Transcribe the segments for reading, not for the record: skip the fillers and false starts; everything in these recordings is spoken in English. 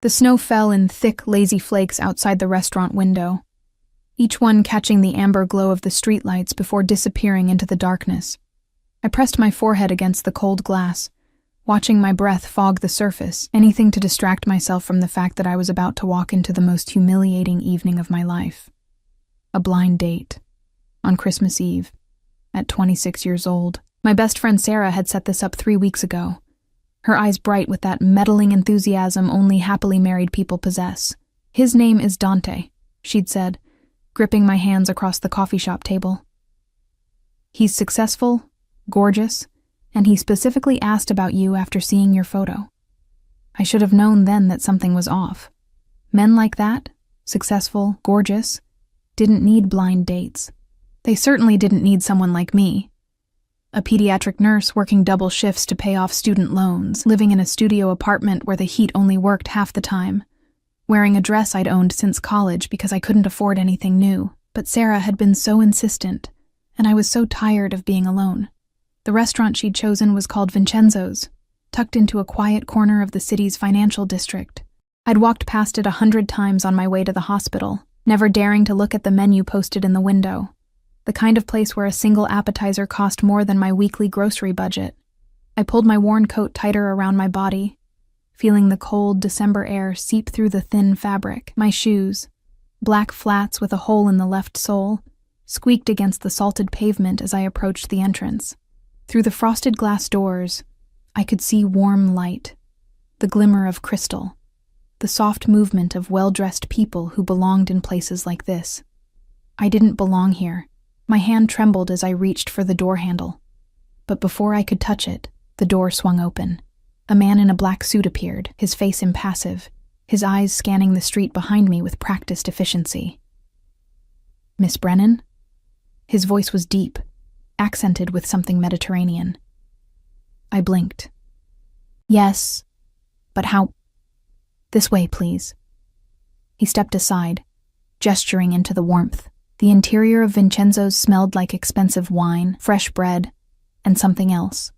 The snow fell in thick, lazy flakes outside the restaurant window, each one catching the amber glow of the streetlights before disappearing into the darkness. I pressed my forehead against the cold glass, watching my breath fog the surface, anything to distract myself from the fact that I was about to walk into the most humiliating evening of my life. A blind date. On Christmas Eve. At 26 years old. My best friend Sarah had set this up 3 weeks ago, her eyes bright with that meddling enthusiasm only happily married people possess. "His name is Dante," she'd said, gripping my hands across the coffee shop table. "He's successful, gorgeous, and he specifically asked about you after seeing your photo." I should have known then that something was off. Men like that, successful, gorgeous, didn't need blind dates. They certainly didn't need someone like me. A pediatric nurse working double shifts to pay off student loans, living in a studio apartment where the heat only worked half the time, wearing a dress I'd owned since college because I couldn't afford anything new. But Sarah had been so insistent, and I was so tired of being alone. The restaurant she'd chosen was called Vincenzo's, tucked into a quiet corner of the city's financial district. I'd walked past it 100 times on my way to the hospital, never daring to look at the menu posted in the window. The kind of place where a single appetizer cost more than my weekly grocery budget. I pulled my worn coat tighter around my body, feeling the cold December air seep through the thin fabric. My shoes, black flats with a hole in the left sole, squeaked against the salted pavement as I approached the entrance. Through the frosted glass doors, I could see warm light, the glimmer of crystal, the soft movement of well-dressed people who belonged in places like this. I didn't belong here. My hand trembled as I reached for the door handle. But before I could touch it, the door swung open. A man in a black suit appeared, his face impassive, his eyes scanning the street behind me with practiced efficiency. "Miss Brennan?" His voice was deep, accented with something Mediterranean. I blinked. "Yes, but how—" "This way, please." He stepped aside, gesturing into the warmth. The interior of Vincenzo's smelled like expensive wine, fresh bread, and something else.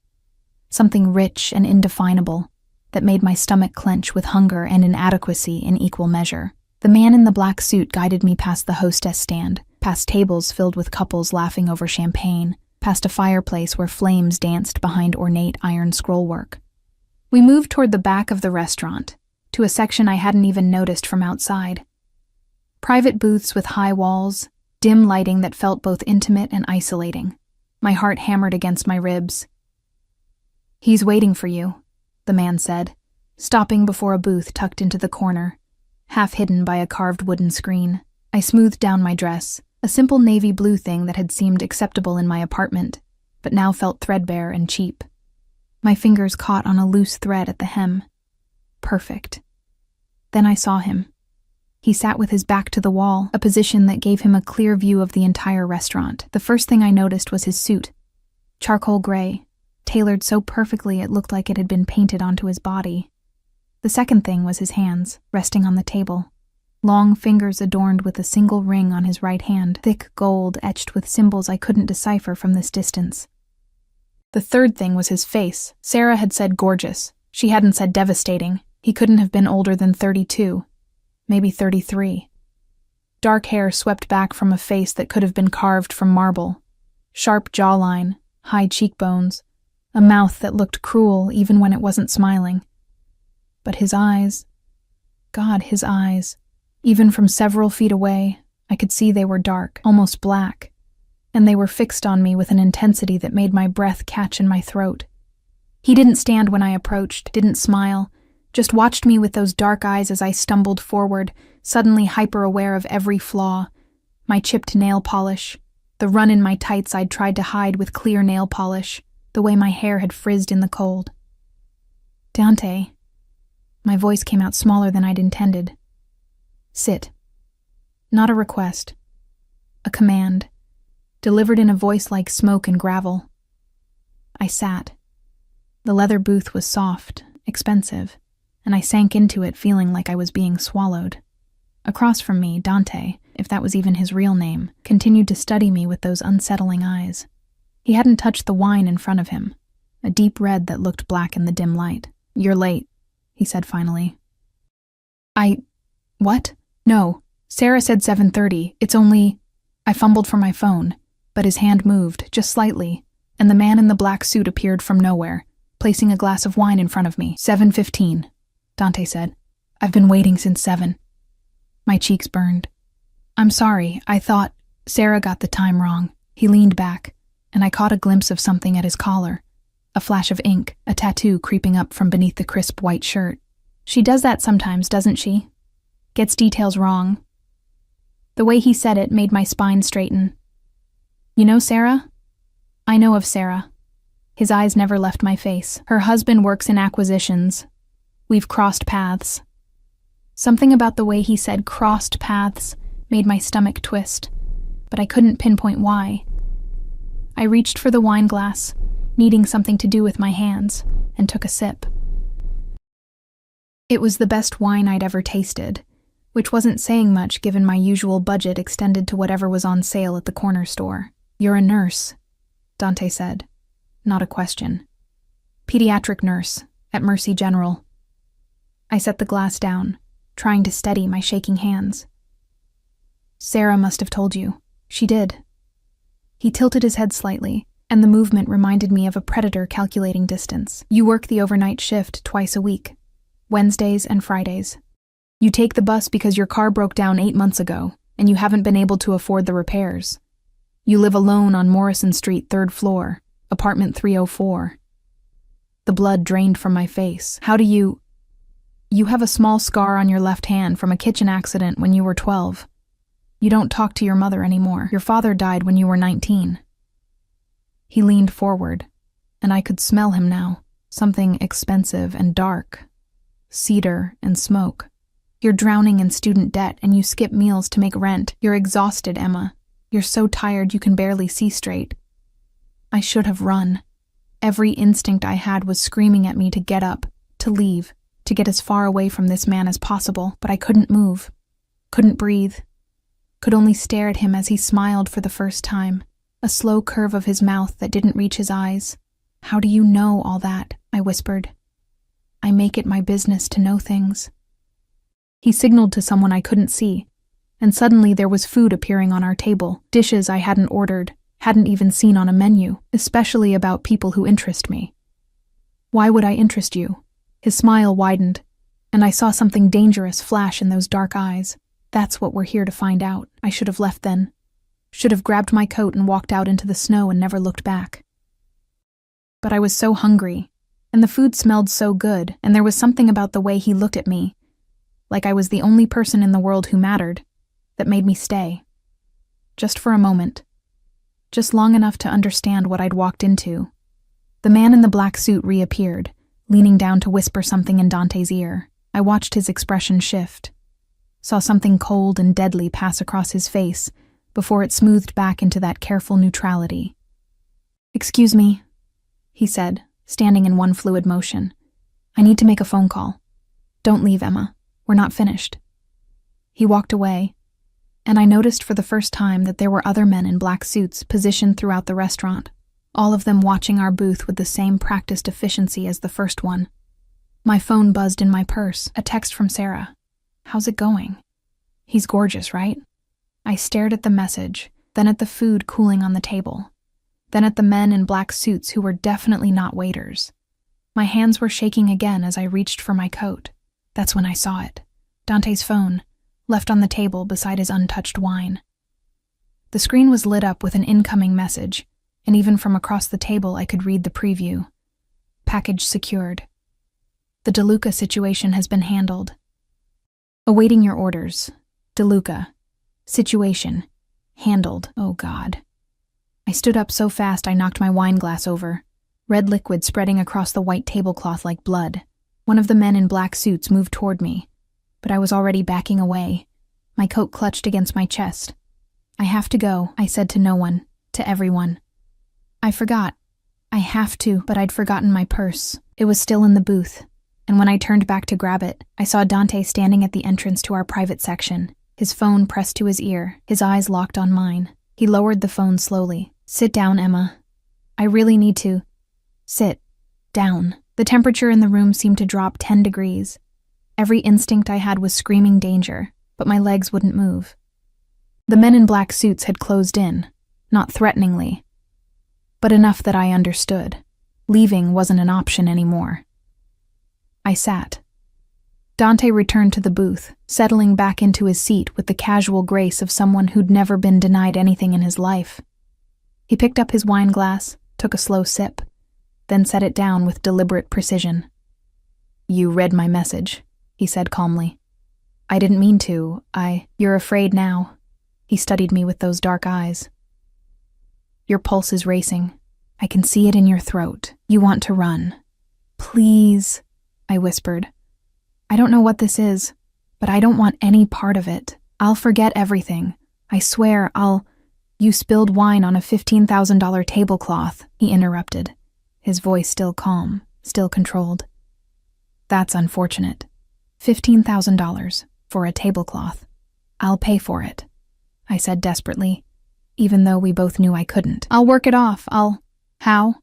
Something rich and indefinable that made my stomach clench with hunger and inadequacy in equal measure. The man in the black suit guided me past the hostess stand, past tables filled with couples laughing over champagne, past a fireplace where flames danced behind ornate iron scrollwork. We moved toward the back of the restaurant, to a section I hadn't even noticed from outside. Private booths with high walls, dim lighting that felt both intimate and isolating. My heart hammered against my ribs. "He's waiting for you," the man said, stopping before a booth tucked into the corner, half hidden by a carved wooden screen. I smoothed down my dress, a simple navy blue thing that had seemed acceptable in my apartment, but now felt threadbare and cheap. My fingers caught on a loose thread at the hem. Perfect. Then I saw him. He sat with his back to the wall, a position that gave him a clear view of the entire restaurant. The first thing I noticed was his suit. Charcoal gray, tailored so perfectly it looked like it had been painted onto his body. The second thing was his hands, resting on the table. Long fingers adorned with a single ring on his right hand, thick gold etched with symbols I couldn't decipher from this distance. The third thing was his face. Sarah had said gorgeous. She hadn't said devastating. He couldn't have been older than 32. Maybe 33. Dark hair swept back from a face that could have been carved from marble. Sharp jawline, high cheekbones, a mouth that looked cruel even when it wasn't smiling. But his eyes, God, his eyes. Even from several feet away, I could see they were dark, almost black, and they were fixed on me with an intensity that made my breath catch in my throat. He didn't stand when I approached, didn't smile, just watched me with those dark eyes as I stumbled forward, suddenly hyper-aware of every flaw. My chipped nail polish, the run in my tights I'd tried to hide with clear nail polish, the way my hair had frizzed in the cold. "Dante." My voice came out smaller than I'd intended. "Sit." Not a request. A command, delivered in a voice like smoke and gravel. I sat. The leather booth was soft, expensive, and I sank into it feeling like I was being swallowed. Across from me, Dante, if that was even his real name, continued to study me with those unsettling eyes. He hadn't touched the wine in front of him, a deep red that looked black in the dim light. "You're late," he said finally. What? No. Sarah said 7:30. It's only... I fumbled for my phone, but his hand moved, just slightly, and the man in the black suit appeared from nowhere, placing a glass of wine in front of me. 7:15, Dante said. I've been waiting since 7. My cheeks burned. I'm sorry, I thought... Sarah got the time wrong. He leaned back, and I caught a glimpse of something at his collar. A flash of ink, a tattoo creeping up from beneath the crisp white shirt. She does that sometimes, doesn't she? Gets details wrong. The way he said it made my spine straighten. You know Sarah? I know of Sarah. His eyes never left my face. Her husband works in acquisitions. We've crossed paths. Something about the way he said crossed paths made my stomach twist, but I couldn't pinpoint why. I reached for the wine glass, needing something to do with my hands, and took a sip. It was the best wine I'd ever tasted, which wasn't saying much given my usual budget extended to whatever was on sale at the corner store. You're a nurse, Dante said. Not a question. Pediatric nurse, at Mercy General. I set the glass down, trying to steady my shaking hands. Sarah must have told you. She did. He tilted his head slightly, and the movement reminded me of a predator calculating distance. You work the overnight shift twice a week, Wednesdays and Fridays. You take the bus because your car broke down 8 months ago, and you haven't been able to afford the repairs. You live alone on Morrison Street, 3rd floor, apartment 304. The blood drained from my face. How do you... You have a small scar on your left hand from a kitchen accident when you were 12. You don't talk to your mother anymore. Your father died when you were 19. He leaned forward, and I could smell him now. Something expensive and dark. Cedar and smoke. You're drowning in student debt and you skip meals to make rent. You're exhausted, Emma. You're so tired you can barely see straight. I should have run. Every instinct I had was screaming at me to get up, to leave, to get as far away from this man as possible, but I couldn't move, couldn't breathe, could only stare at him as he smiled for the first time, a slow curve of his mouth that didn't reach his eyes. How do you know all that? I whispered. I make it my business to know things. He signaled to someone I couldn't see, and suddenly there was food appearing on our table, dishes I hadn't ordered, hadn't even seen on a menu, especially about people who interest me. Why would I interest you? His smile widened, and I saw something dangerous flash in those dark eyes. That's what we're here to find out. I should have left then. Should have grabbed my coat and walked out into the snow and never looked back. But I was so hungry, and the food smelled so good, and there was something about the way he looked at me, like I was the only person in the world who mattered, that made me stay. Just for a moment. Just long enough to understand what I'd walked into. The man in the black suit reappeared, leaning down to whisper something in Dante's ear. I watched his expression shift. Saw something cold and deadly pass across his face before it smoothed back into that careful neutrality. Excuse me, he said, standing in one fluid motion. I need to make a phone call. Don't leave, Emma. We're not finished. He walked away, and I noticed for the first time that there were other men in black suits positioned throughout the restaurant, all of them watching our booth with the same practiced efficiency as the first one. My phone buzzed in my purse, a text from Sarah. How's it going? He's gorgeous, right? I stared at the message, then at the food cooling on the table, then at the men in black suits who were definitely not waiters. My hands were shaking again as I reached for my coat. That's when I saw it. Dante's phone, left on the table beside his untouched wine. The screen was lit up with an incoming message, and even from across the table I could read the preview. Package secured. The DeLuca situation has been handled. Awaiting your orders. DeLuca. Situation. Handled. Oh God. I stood up so fast I knocked my wine glass over, red liquid spreading across the white tablecloth like blood. One of the men in black suits moved toward me, but I was already backing away. My coat clutched against my chest. I have to go, I said to no one, to everyone. I forgot. I have to, but I'd forgotten my purse. It was still in the booth, and when I turned back to grab it, I saw Dante standing at the entrance to our private section, his phone pressed to his ear, his eyes locked on mine. He lowered the phone slowly. Sit down, Emma. I really need to. Sit. Down. The temperature in the room seemed to drop 10 degrees. Every instinct I had was screaming danger, but my legs wouldn't move. The men in black suits had closed in, not threateningly, but enough that I understood. Leaving wasn't an option anymore. I sat. Dante returned to the booth, settling back into his seat with the casual grace of someone who'd never been denied anything in his life. He picked up his wine glass, took a slow sip, then set it down with deliberate precision. "You read my message," he said calmly. "I didn't mean to. You're afraid now." He studied me with those dark eyes. "Your pulse is racing. I can see it in your throat. You want to run." "Please," I whispered. "I don't know what this is, but I don't want any part of it. I'll forget everything. I swear You spilled wine on a $15,000 tablecloth," he interrupted, his voice still calm, still controlled. "That's unfortunate. $15,000 for a tablecloth. I'll pay for it," I said desperately, even though we both knew I couldn't. "I'll work it off. How?"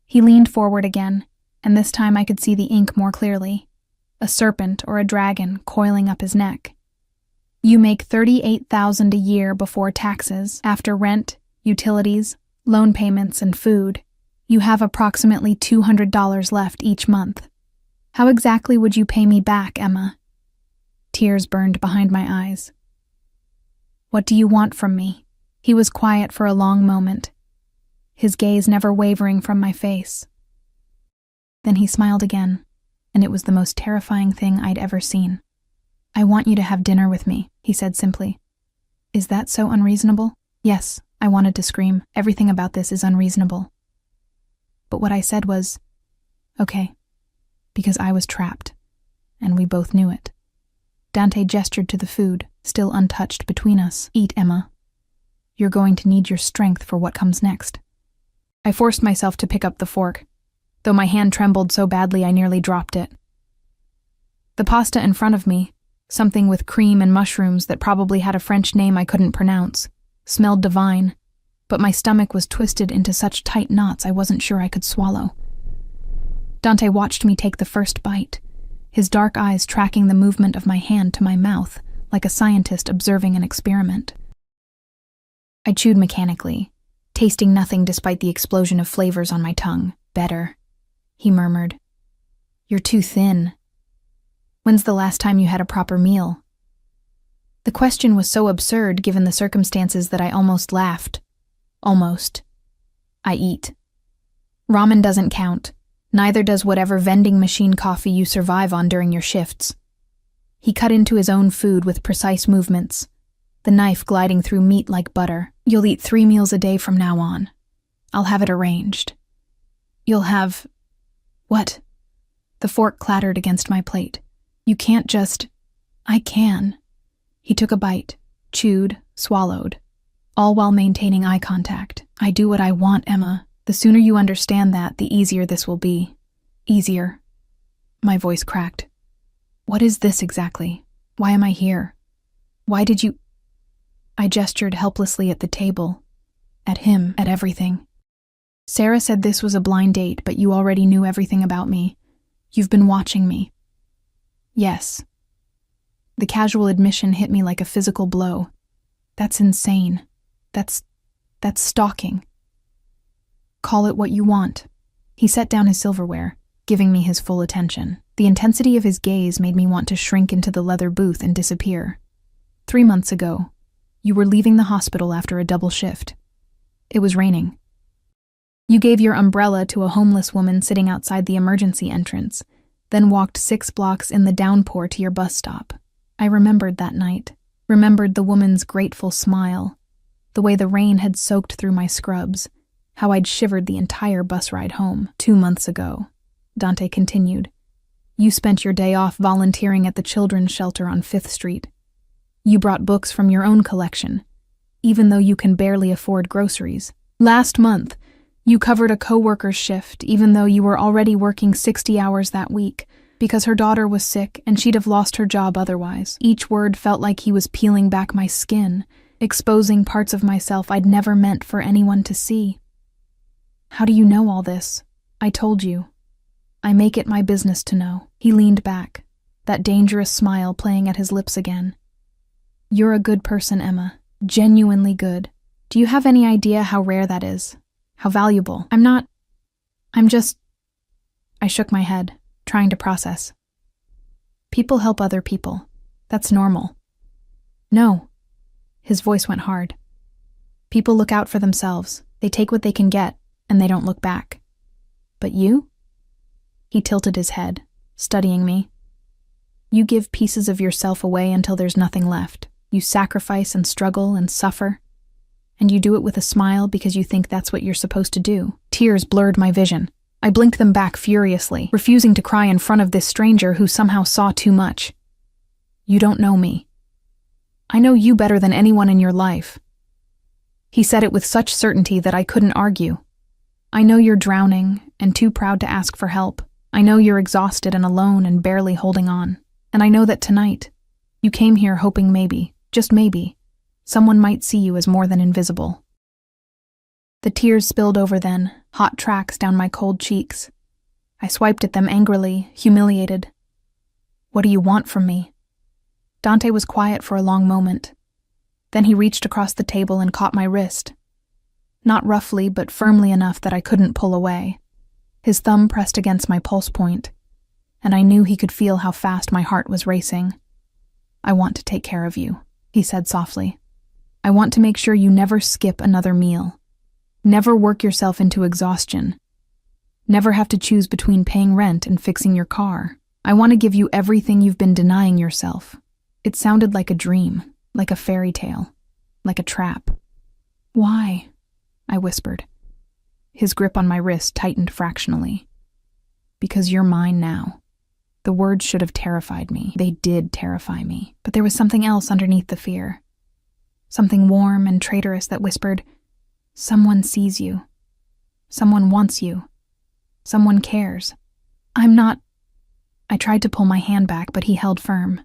He leaned forward again, and this time I could see the ink more clearly. A serpent or a dragon coiling up his neck. "You make $38,000 a year before taxes, after rent, utilities, loan payments, and food. You have approximately $200 left each month. How exactly would you pay me back, Emma?" Tears burned behind my eyes. "What do you want from me?" He was quiet for a long moment, his gaze never wavering from my face. Then he smiled again, and it was the most terrifying thing I'd ever seen. "I want you to have dinner with me," he said simply. "Is that so unreasonable?" Yes, I wanted to scream. Everything about this is unreasonable. But what I said was, "Okay," because I was trapped, and we both knew it. Dante gestured to the food, still untouched between us. "Eat, Emma. You're going to need your strength for what comes next." I forced myself to pick up the fork, though my hand trembled so badly I nearly dropped it. The pasta in front of me, something with cream and mushrooms that probably had a French name I couldn't pronounce, smelled divine, but my stomach was twisted into such tight knots I wasn't sure I could swallow. Dante watched me take the first bite, his dark eyes tracking the movement of my hand to my mouth like a scientist observing an experiment. I chewed mechanically, tasting nothing despite the explosion of flavors on my tongue. "Better," he murmured. "You're too thin. When's the last time you had a proper meal?" The question was so absurd given the circumstances that I almost laughed. Almost. "I eat. Ramen doesn't count. Neither does whatever vending machine coffee you survive on during your shifts." He cut into his own food with precise movements, the knife gliding through meat like butter. "You'll eat 3 meals a day from now on. I'll have it arranged. You'll have..." "What?" The fork clattered against my plate. "You can't just..." "I can." He took a bite, chewed, swallowed, all while maintaining eye contact. "I do what I want, Emma. The sooner you understand that, the easier this will be." "Easier." My voice cracked. "What is this exactly? Why am I here? Why did you..." I gestured helplessly at the table, at him, at everything. "Sarah said this was a blind date, but you already knew everything about me. You've been watching me." "Yes." The casual admission hit me like a physical blow. "That's insane. That's stalking. Call it what you want." He set down his silverware, giving me his full attention. The intensity of his gaze made me want to shrink into the leather booth and disappear. 3 months ago, you were leaving the hospital after a double shift. It was raining. You gave your umbrella to a homeless woman sitting outside the emergency entrance, then walked 6 blocks in the downpour to your bus stop. I remembered that night, remembered the woman's grateful smile, the way the rain had soaked through my scrubs, how I'd shivered the entire bus ride home. 2 months ago, Dante continued, you spent your day off volunteering at the children's shelter on 5th Street. You brought books from your own collection, even though you can barely afford groceries. Last month, you covered a coworker's shift, even though you were already working 60 hours that week, because her daughter was sick and she'd have lost her job otherwise. Each word felt like he was peeling back my skin, exposing parts of myself I'd never meant for anyone to see. How do you know all this? I told you. I make it my business to know. He leaned back, that dangerous smile playing at his lips again. "You're a good person, Emma. Genuinely good. Do you have any idea how rare that is? How valuable?" I'm just... I shook my head, trying to process. "People help other people. That's normal." "No." His voice went hard. "People look out for themselves. They take what they can get, and they don't look back. But you?" He tilted his head, studying me. "You give pieces of yourself away until there's nothing left. You sacrifice and struggle and suffer. And you do it with a smile because you think that's what you're supposed to do." Tears blurred my vision. I blinked them back furiously, refusing to cry in front of this stranger who somehow saw too much. "You don't know me. I know you better than anyone in your life." He said it with such certainty that I couldn't argue. "I know you're drowning and too proud to ask for help. I know you're exhausted and alone and barely holding on. And I know that tonight, you came here hoping maybe, just maybe, someone might see you as more than invisible." The tears spilled over then, hot tracks down my cold cheeks. I swiped at them angrily, humiliated. "What do you want from me?" Dante was quiet for a long moment. Then he reached across the table and caught my wrist. Not roughly, but firmly enough that I couldn't pull away. His thumb pressed against my pulse point, and I knew he could feel how fast my heart was racing. "I want to take care of you," he said softly. "I want to make sure you never skip another meal. Never work yourself into exhaustion. Never have to choose between paying rent and fixing your car. I want to give you everything you've been denying yourself." It sounded like a dream, like a fairy tale, like a trap. "Why?" I whispered. His grip on my wrist tightened fractionally. "Because you're mine now." The words should have terrified me. They did terrify me. But there was something else underneath the fear. Something warm and traitorous that whispered, "Someone sees you. Someone wants you. Someone cares." "I'm not..." I tried to pull my hand back, but he held firm.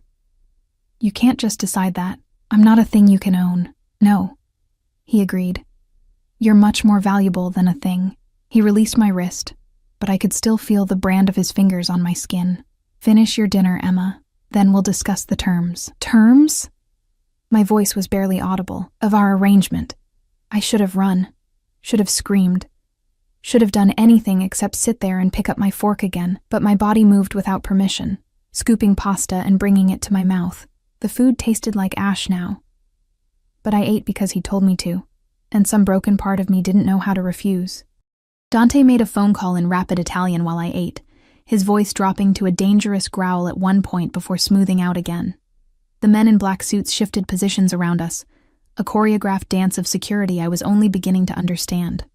"You can't just decide that. I'm not a thing you can own." "No," he agreed. "You're much more valuable than a thing." He released my wrist, but I could still feel the brand of his fingers on my skin. "Finish your dinner, Emma. Then we'll discuss the terms." "Terms?" My voice was barely audible. "Of our arrangement." I should have run. Should have screamed. Should have done anything except sit there and pick up my fork again, but my body moved without permission, scooping pasta and bringing it to my mouth. The food tasted like ash now. But I ate because he told me to, and some broken part of me didn't know how to refuse. Dante made a phone call in rapid Italian while I ate, his voice dropping to a dangerous growl at one point before smoothing out again. The men in black suits shifted positions around us, a choreographed dance of security I was only beginning to understand.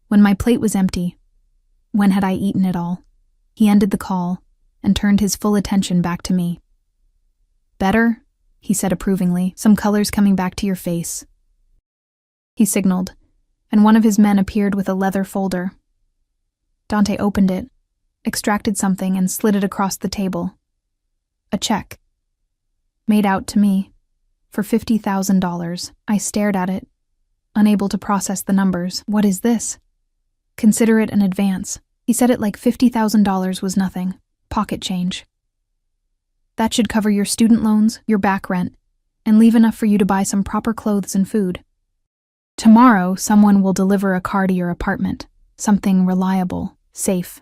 When my plate was empty, when had I eaten it all, he ended the call and turned his full attention back to me. "Better?" he said approvingly, "some colors coming back to your face." He signaled, and one of his men appeared with a leather folder. Dante opened it, extracted something, and slid it across the table. A check. Made out to me. For $50,000. I stared at it, unable to process the numbers. "What is this?" "Consider it an advance." He said it like $50,000 was nothing. Pocket change. "That should cover your student loans, your back rent, and leave enough for you to buy some proper clothes and food. Tomorrow, someone will deliver a car to your apartment. Something reliable, safe.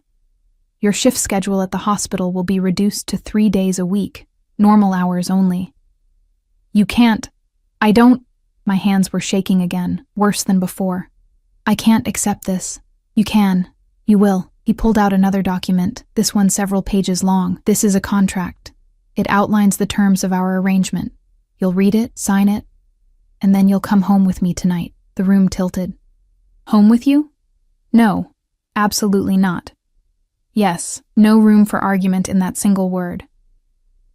Your shift schedule at the hospital will be reduced to 3 days a week, normal hours only. You can't. I don't..." My hands were shaking again, worse than before. "I can't accept this." "You can. You will." He pulled out another document, this one several pages long. "This is a contract. It outlines the terms of our arrangement. You'll read it, sign it, and then you'll come home with me tonight." The room tilted. "Home with you?" "No, absolutely not." Yes, no room for argument in that single word.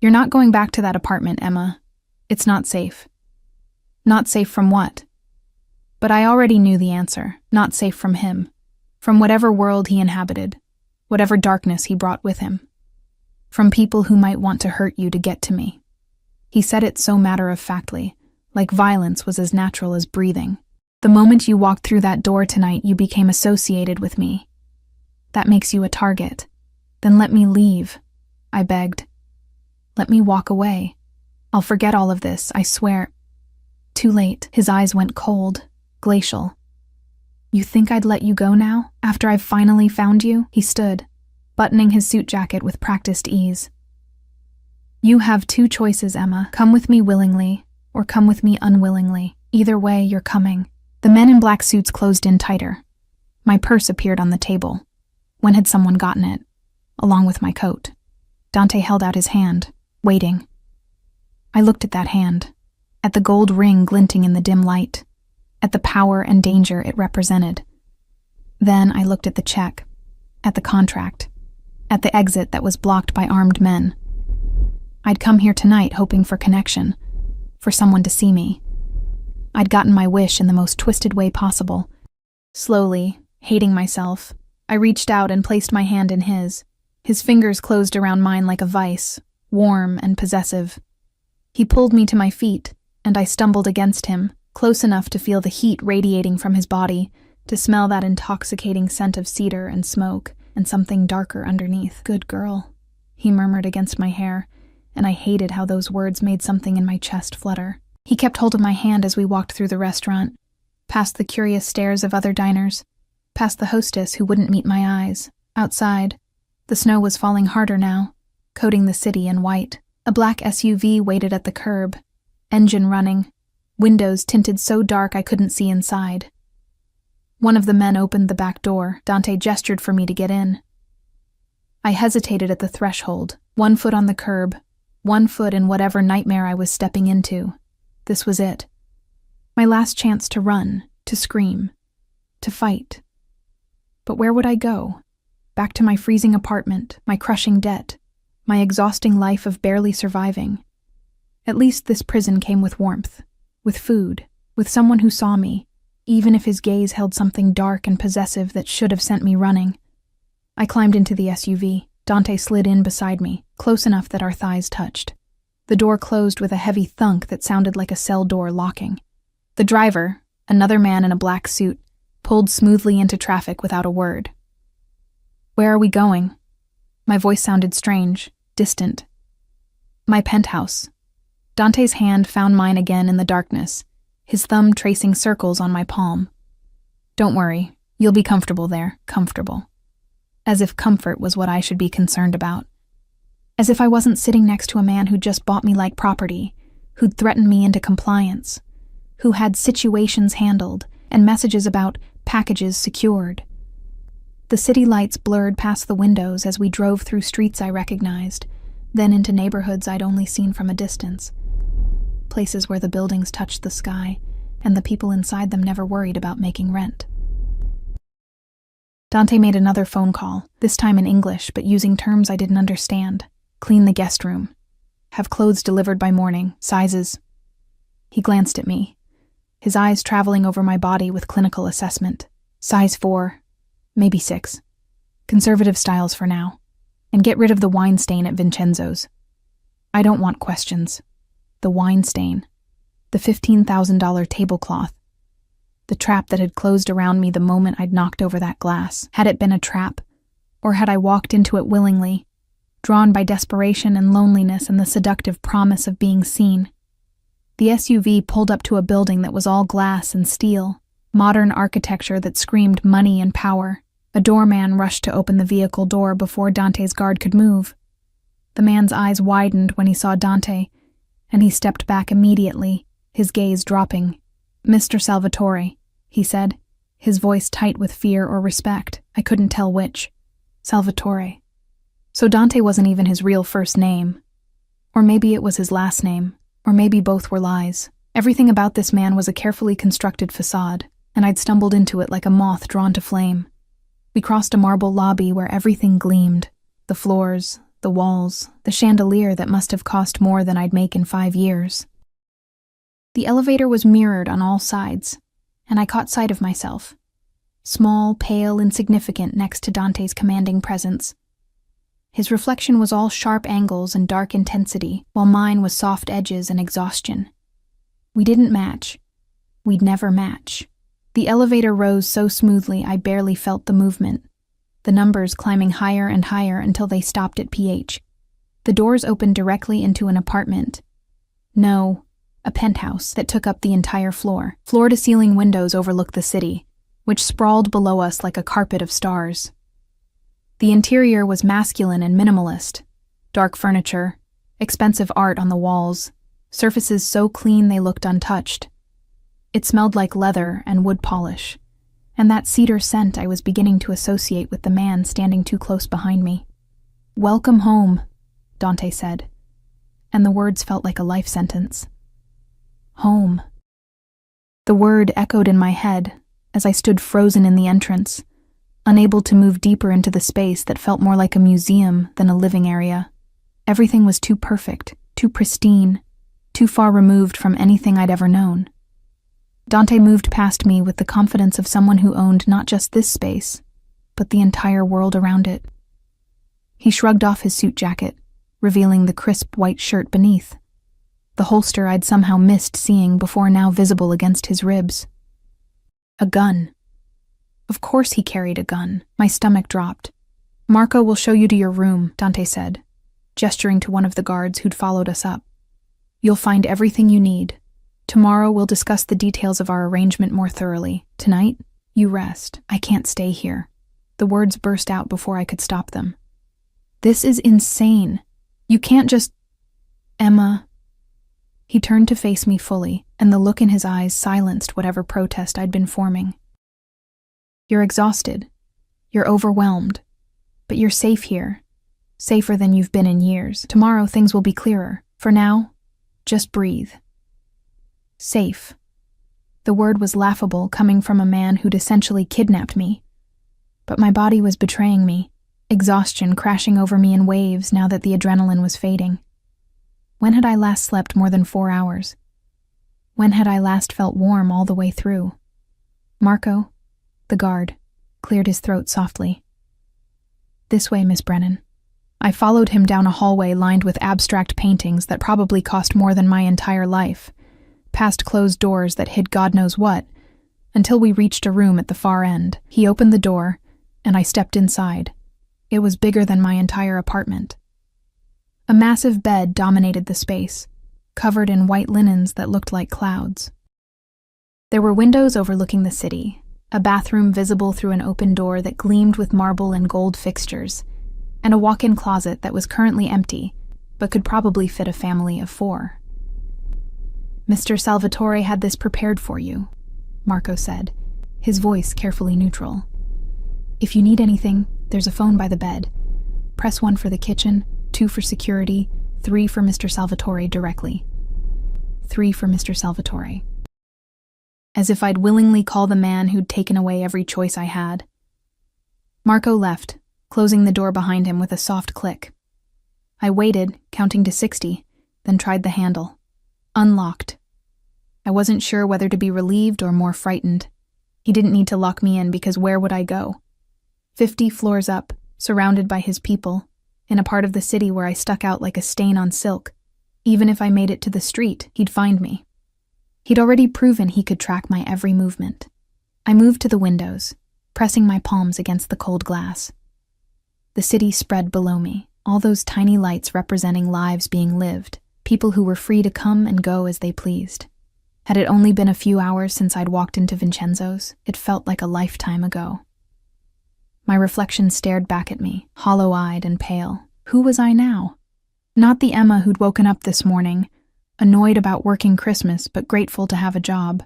"You're not going back to that apartment, Emma. It's not safe." "Not safe from what?" But I already knew the answer. Not safe from him. From whatever world he inhabited, whatever darkness he brought with him. From people who might want to hurt you to get to me. He said it so matter-of-factly, like violence was as natural as breathing. "The moment you walked through that door tonight, you became associated with me. That makes you a target. Then let me leave," I begged. Let me walk away. I'll forget all of this, I swear. Too late. His eyes went cold, glacial. You think I'd let you go now, after I've finally found you? He stood, buttoning his suit jacket with practiced ease. You have two choices, Emma. Come with me willingly, or come with me unwillingly. Either way, you're coming. The men in black suits closed in tighter. My purse appeared on the table. When had someone gotten it? Along with my coat. Dante held out his hand, waiting. I looked at that hand, at the gold ring glinting in the dim light, at the power and danger it represented. Then I looked at the check, at the contract, at the exit that was blocked by armed men. I'd come here tonight hoping for connection, for someone to see me. I'd gotten my wish in the most twisted way possible. Slowly, hating myself, I reached out and placed my hand in his. His fingers closed around mine like a vice, warm and possessive. He pulled me to my feet, and I stumbled against him, close enough to feel the heat radiating from his body, to smell that intoxicating scent of cedar and smoke, and something darker underneath. Good girl, he murmured against my hair, and I hated how those words made something in my chest flutter. He kept hold of my hand as we walked through the restaurant, past the curious stares of other diners, past the hostess who wouldn't meet my eyes. Outside, the snow was falling harder now, coating the city in white. A black SUV waited at the curb, engine running, windows tinted so dark I couldn't see inside. One of the men opened the back door. Dante gestured for me to get in. I hesitated at the threshold, 1 foot on the curb, 1 foot in whatever nightmare I was stepping into. This was it. My last chance to run, to scream, to fight. But where would I go? Back to my freezing apartment, my crushing debt, my exhausting life of barely surviving. At least this prison came with warmth, with food, with someone who saw me, even if his gaze held something dark and possessive that should have sent me running. I climbed into the SUV. Dante slid in beside me, close enough that our thighs touched. The door closed with a heavy thunk that sounded like a cell door locking. The driver, another man in a black suit, pulled smoothly into traffic without a word. Where are we going? My voice sounded strange, distant. My penthouse. Dante's hand found mine again in the darkness, his thumb tracing circles on my palm. Don't worry, you'll be comfortable there, comfortable. As if comfort was what I should be concerned about. As if I wasn't sitting next to a man who'd just bought me like property, who'd threatened me into compliance, who had situations handled and messages about packages secured. The city lights blurred past the windows as we drove through streets I recognized, then into neighborhoods I'd only seen from a distance. Places where the buildings touched the sky, and the people inside them never worried about making rent. Dante made another phone call, this time in English, but using terms I didn't understand. Clean the guest room. Have clothes delivered by morning, sizes. He glanced at me, his eyes traveling over my body with clinical assessment. Size 4, maybe 6. Conservative styles for now. And get rid of the wine stain at Vincenzo's. I don't want questions. The wine stain. The $15,000 tablecloth. The trap that had closed around me the moment I'd knocked over that glass. Had it been a trap? Or had I walked into it willingly, drawn by desperation and loneliness and the seductive promise of being seen? The SUV pulled up to a building that was all glass and steel, modern architecture that screamed money and power. A doorman rushed to open the vehicle door before Dante's guard could move. The man's eyes widened when he saw Dante, and he stepped back immediately, his gaze dropping. Mr. Salvatore, he said, his voice tight with fear or respect. I couldn't tell which. Salvatore. So Dante wasn't even his real first name. Or maybe it was his last name, or maybe both were lies. Everything about this man was a carefully constructed facade, and I'd stumbled into it like a moth drawn to flame. We crossed a marble lobby where everything gleamed. The floors, the walls, the chandelier that must have cost more than I'd make in 5 years. The elevator was mirrored on all sides, and I caught sight of myself. Small, pale, insignificant next to Dante's commanding presence. His reflection was all sharp angles and dark intensity, while mine was soft edges and exhaustion. We didn't match. We'd never match. The elevator rose so smoothly I barely felt the movement, the numbers climbing higher and higher until they stopped at pH. The doors opened directly into an apartment. No, a penthouse that took up the entire floor. Floor-to-ceiling windows overlooked the city, which sprawled below us like a carpet of stars. The interior was masculine and minimalist. Dark furniture, expensive art on the walls, surfaces so clean they looked untouched. It smelled like leather and wood polish, and that cedar scent I was beginning to associate with the man standing too close behind me. "Welcome home," Dante said, and the words felt like a life sentence. Home. The word echoed in my head as I stood frozen in the entrance, unable to move deeper into the space that felt more like a museum than a living area. Everything was too perfect, too pristine, too far removed from anything I'd ever known. Dante moved past me with the confidence of someone who owned not just this space, but the entire world around it. He shrugged off his suit jacket, revealing the crisp white shirt beneath, the holster I'd somehow missed seeing before now visible against his ribs. A gun. Of course he carried a gun. My stomach dropped. "Marco will show you to your room," Dante said, gesturing to one of the guards who'd followed us up. "You'll find everything you need. Tomorrow we'll discuss the details of our arrangement more thoroughly. Tonight, you rest. I can't stay here." The words burst out before I could stop them. "This is insane. You can't just—" "Emma." He turned to face me fully, and the look in his eyes silenced whatever protest I'd been forming. "You're exhausted. You're overwhelmed. But you're safe here. Safer than you've been in years. Tomorrow things will be clearer. For now, just breathe." Safe. The word was laughable coming from a man who'd essentially kidnapped me. But my body was betraying me, exhaustion crashing over me in waves now that the adrenaline was fading. When had I last slept more than 4 hours? When had I last felt warm all the way through? Marco, the guard, cleared his throat softly. "This way, Miss Brennan." I followed him down a hallway lined with abstract paintings that probably cost more than my entire life, past closed doors that hid God knows what, until we reached a room at the far end. He opened the door, and I stepped inside. It was bigger than my entire apartment. A massive bed dominated the space, covered in white linens that looked like clouds. There were windows overlooking the city, a bathroom visible through an open door that gleamed with marble and gold fixtures, and a walk-in closet that was currently empty, but could probably fit a family of 4. "Mr. Salvatore had this prepared for you," Marco said, his voice carefully neutral. "If you need anything, there's a phone by the bed. Press 1 for the kitchen, 2 for security, 3 for Mr. Salvatore directly. 3 for Mr. Salvatore." As if I'd willingly call the man who'd taken away every choice I had. Marco left, closing the door behind him with a soft click. I waited, counting to 60, then tried the handle. Unlocked. I wasn't sure whether to be relieved or more frightened. He didn't need to lock me in because where would I go? 50 floors up, surrounded by his people, in a part of the city where I stuck out like a stain on silk. Even if I made it to the street, he'd find me. He'd already proven he could track my every movement. I moved to the windows, pressing my palms against the cold glass. The city spread below me, all those tiny lights representing lives being lived, people who were free to come and go as they pleased. Had it only been a few hours since I'd walked into Vincenzo's, it felt like a lifetime ago. My reflection stared back at me, hollow-eyed and pale. Who was I now? Not the Emma who'd woken up this morning, annoyed about working Christmas but grateful to have a job.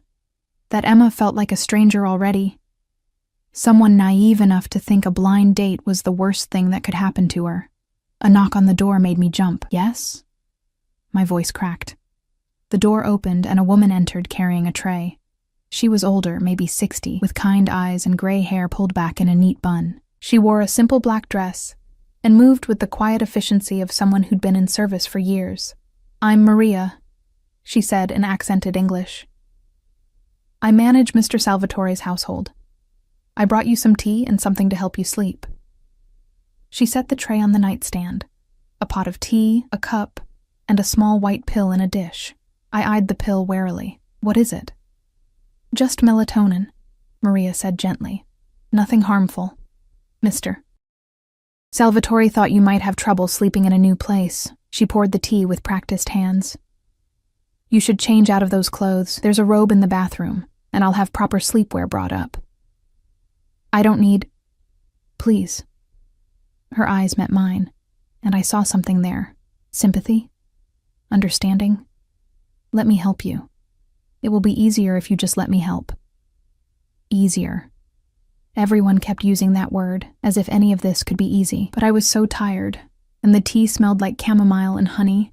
That Emma felt like a stranger already. Someone naive enough to think a blind date was the worst thing that could happen to her. A knock on the door made me jump. "Yes?" My voice cracked. The door opened and a woman entered carrying a tray. She was older, maybe 60, with kind eyes and gray hair pulled back in a neat bun. She wore a simple black dress and moved with the quiet efficiency of someone who'd been in service for years. "I'm Maria," she said in accented English. "I manage Mr. Salvatore's household. I brought you some tea and something to help you sleep." She set the tray on the nightstand, a pot of tea, a cup, and a small white pill in a dish. I eyed the pill warily. "What is it?" "Just melatonin," Maria said gently. "Nothing harmful. Mister." Salvatore thought you might have trouble sleeping in a new place. She poured the tea with practiced hands. You should change out of those clothes. There's a robe in the bathroom, and I'll have proper sleepwear brought up. I don't need... Please. Her eyes met mine, and I saw something there. Sympathy? Understanding? Let me help you. It will be easier if you just let me help. Easier. Everyone kept using that word, as if any of this could be easy, but I was so tired, and the tea smelled like chamomile and honey,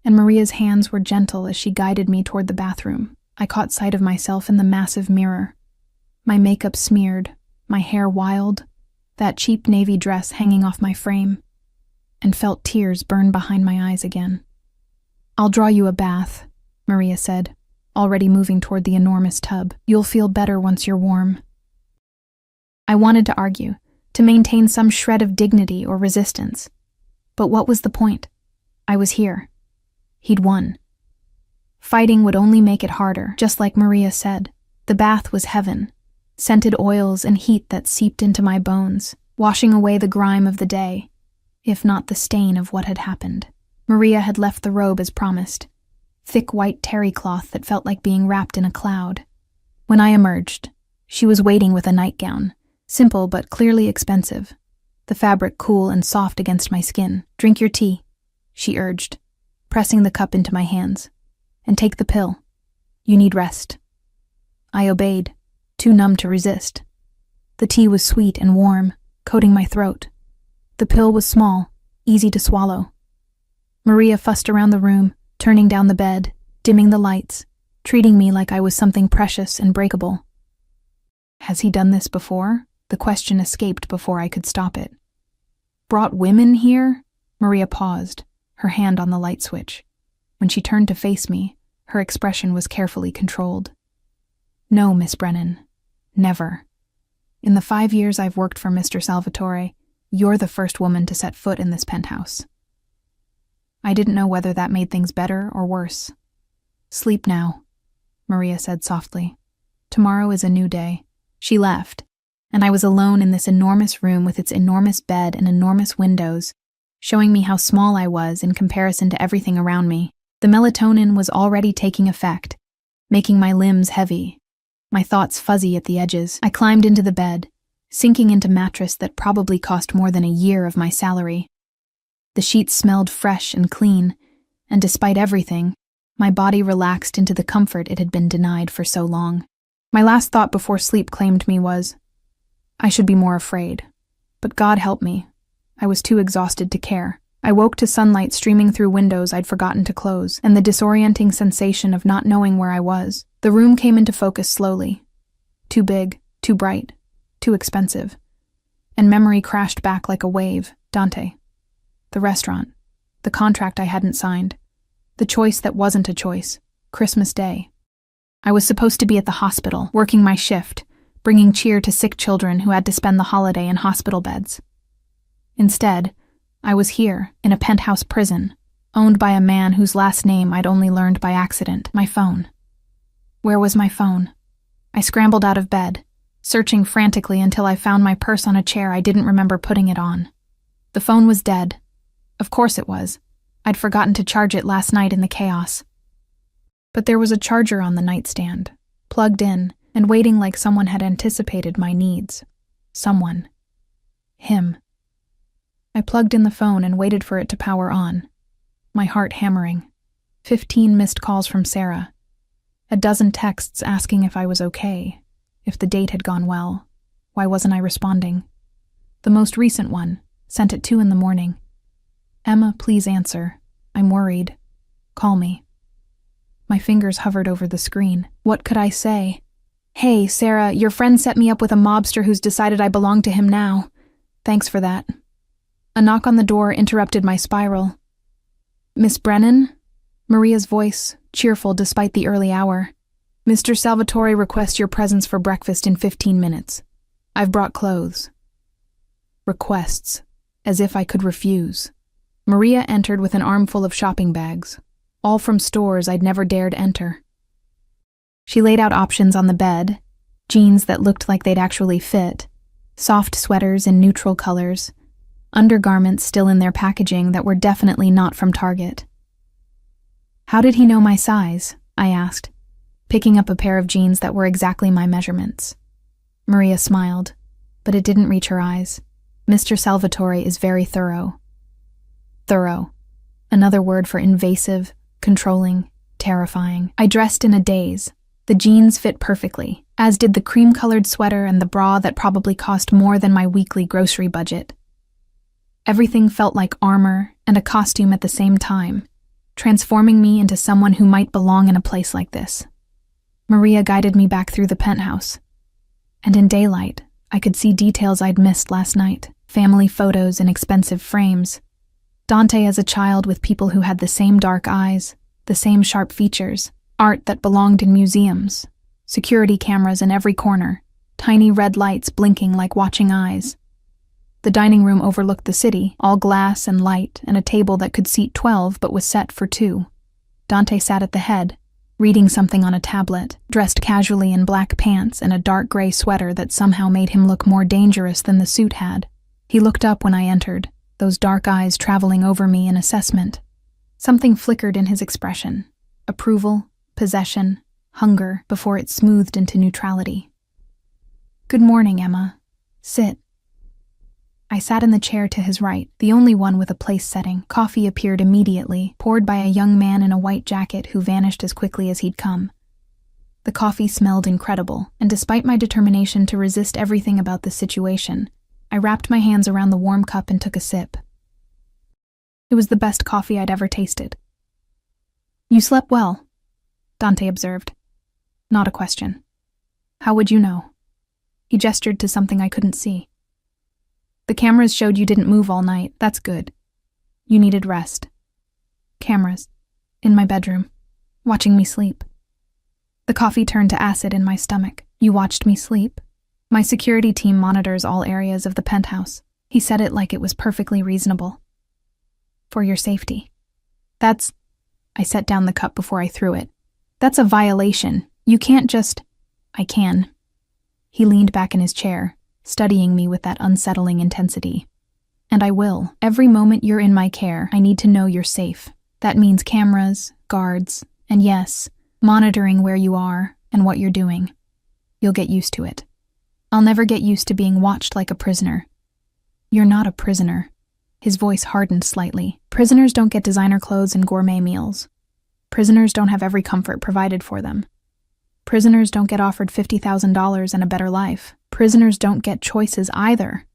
and Maria's hands were gentle as she guided me toward the bathroom. I caught sight of myself in the massive mirror. My makeup smeared, my hair wild, that cheap navy dress hanging off my frame, and felt tears burn behind my eyes again. I'll draw you a bath, Maria said, already moving toward the enormous tub. You'll feel better once you're warm. I wanted to argue, to maintain some shred of dignity or resistance. But what was the point? I was here. He'd won. Fighting would only make it harder, just like Maria said. The bath was heaven, scented oils and heat that seeped into my bones, washing away the grime of the day, if not the stain of what had happened. Maria had left the robe as promised, thick white terry cloth that felt like being wrapped in a cloud. When I emerged, she was waiting with a nightgown, simple but clearly expensive, the fabric cool and soft against my skin. Drink your tea, she urged, pressing the cup into my hands. And take the pill. You need rest. I obeyed, too numb to resist. The tea was sweet and warm, coating my throat. The pill was small, easy to swallow. Maria fussed around the room, turning down the bed, dimming the lights, treating me like I was something precious and breakable. Has he done this before? The question escaped before I could stop it. Brought women here? Maria paused, her hand on the light switch. When she turned to face me, her expression was carefully controlled. No, Miss Brennan. Never. In the 5 years I've worked for Mr. Salvatore, you're the first woman to set foot in this penthouse. I didn't know whether that made things better or worse. Sleep now, Maria said softly. Tomorrow is a new day. She left, and I was alone in this enormous room with its enormous bed and enormous windows, showing me how small I was in comparison to everything around me. The melatonin was already taking effect, making my limbs heavy, my thoughts fuzzy at the edges. I climbed into the bed, sinking into mattress that probably cost more than a year of my salary. The sheets smelled fresh and clean, and despite everything, my body relaxed into the comfort it had been denied for so long. My last thought before sleep claimed me was, I should be more afraid. But God help me. I was too exhausted to care. I woke to sunlight streaming through windows I'd forgotten to close, and the disorienting sensation of not knowing where I was. The room came into focus slowly. Too big, too bright, too expensive. And memory crashed back like a wave. Dante. The restaurant. The contract I hadn't signed. The choice that wasn't a choice. Christmas Day. I was supposed to be at the hospital, working my shift, bringing cheer to sick children who had to spend the holiday in hospital beds. Instead, I was here, in a penthouse prison, owned by a man whose last name I'd only learned by accident. My phone. Where was my phone? I scrambled out of bed, searching frantically until I found my purse on a chair I didn't remember putting it on. The phone was dead. Of course it was. I'd forgotten to charge it last night in the chaos. But there was a charger on the nightstand, plugged in, and waiting like someone had anticipated my needs. Someone. Him. I plugged in the phone and waited for it to power on, my heart hammering. 15 missed calls from Sarah. A dozen texts asking if I was okay, if the date had gone well. Why wasn't I responding? The most recent one, sent at 2 a.m. Emma, please answer. I'm worried. Call me. My fingers hovered over the screen. What could I say? Hey, Sarah, your friend set me up with a mobster who's decided I belong to him now. Thanks for that. A knock on the door interrupted my spiral. Miss Brennan? Maria's voice, cheerful despite the early hour. Mr. Salvatore requests your presence for breakfast in 15 minutes. I've brought clothes. Requests, as if I could refuse. Maria entered with an armful of shopping bags, all from stores I'd never dared enter. She laid out options on the bed, jeans that looked like they'd actually fit, soft sweaters in neutral colors, undergarments still in their packaging that were definitely not from Target. "How did he know my size?" I asked, picking up a pair of jeans that were exactly my measurements. Maria smiled, but it didn't reach her eyes. "Mr. Salvatore is very thorough." Thorough. Another word for invasive, controlling, terrifying. I dressed in a daze. The jeans fit perfectly, as did the cream-colored sweater and the bra that probably cost more than my weekly grocery budget. Everything felt like armor and a costume at the same time, transforming me into someone who might belong in a place like this. Maria guided me back through the penthouse. And in daylight, I could see details I'd missed last night. Family photos in expensive frames. Dante as a child with people who had the same dark eyes, the same sharp features. Art that belonged in museums. Security cameras in every corner. Tiny red lights blinking like watching eyes. The dining room overlooked the city, all glass and light, and a table that could seat 12 but was set for 2. Dante sat at the head, reading something on a tablet, dressed casually in black pants and a dark gray sweater that somehow made him look more dangerous than the suit had. He looked up when I entered, those dark eyes traveling over me in assessment. Something flickered in his expression. Approval, possession, hunger, before it smoothed into neutrality. "Good morning, Emma. Sit." I sat in the chair to his right, the only one with a place setting. Coffee appeared immediately, poured by a young man in a white jacket who vanished as quickly as he'd come. The coffee smelled incredible, and despite my determination to resist everything about the situation, I wrapped my hands around the warm cup and took a sip. It was the best coffee I'd ever tasted. "You slept well," Dante observed. Not a question. "How would you know?" He gestured to something I couldn't see. "The cameras showed you didn't move all night. That's good. You needed rest." "Cameras. In my bedroom. Watching me sleep." The coffee turned to acid in my stomach. "You watched me sleep?" "My security team monitors all areas of the penthouse." He said it like it was perfectly reasonable. "For your safety." "That's..." I set down the cup before I threw it. "That's a violation. You can't just..." "I can." He leaned back in his chair, studying me with that unsettling intensity. "And I will. Every moment you're in my care, I need to know you're safe. That means cameras, guards, and yes, monitoring where you are and what you're doing. You'll get used to it. I'll never get used to being watched like a prisoner." "You're not a prisoner." His voice hardened slightly. "Prisoners don't get designer clothes and gourmet meals. Prisoners don't have every comfort provided for them. Prisoners don't get offered $50,000 and a better life. Prisoners don't get choices either."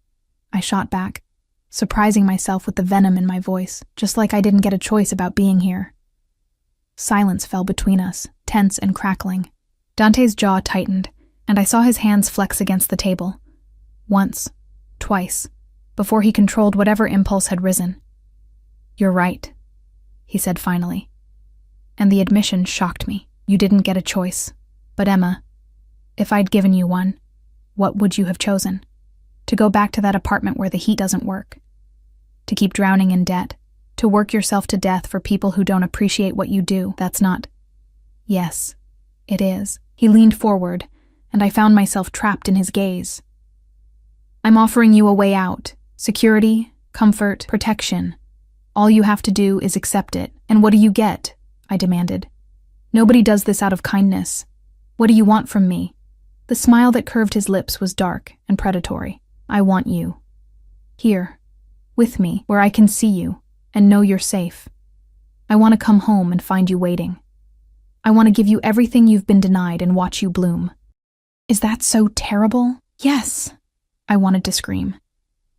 I shot back, surprising myself with the venom in my voice, just like I didn't get a choice about being here. Silence fell between us, tense and crackling. Dante's jaw tightened, and I saw his hands flex against the table. Once, twice, before he controlled whatever impulse had risen. "You're right," he said finally. And the admission shocked me. "You didn't get a choice. But Emma, if I'd given you one, what would you have chosen? To go back to that apartment where the heat doesn't work? To keep drowning in debt? To work yourself to death for people who don't appreciate what you do? That's not..." "Yes, it is." He leaned forward, and I found myself trapped in his gaze. "I'm offering you a way out. Security, comfort, protection. All you have to do is accept it. And what do you get?" I demanded. "Nobody does this out of kindness. What do you want from me?" The smile that curved his lips was dark and predatory. "I want you. Here, with me, where I can see you and know you're safe. I want to come home and find you waiting. I want to give you everything you've been denied and watch you bloom." "Is that so terrible?" "Yes," I wanted to scream.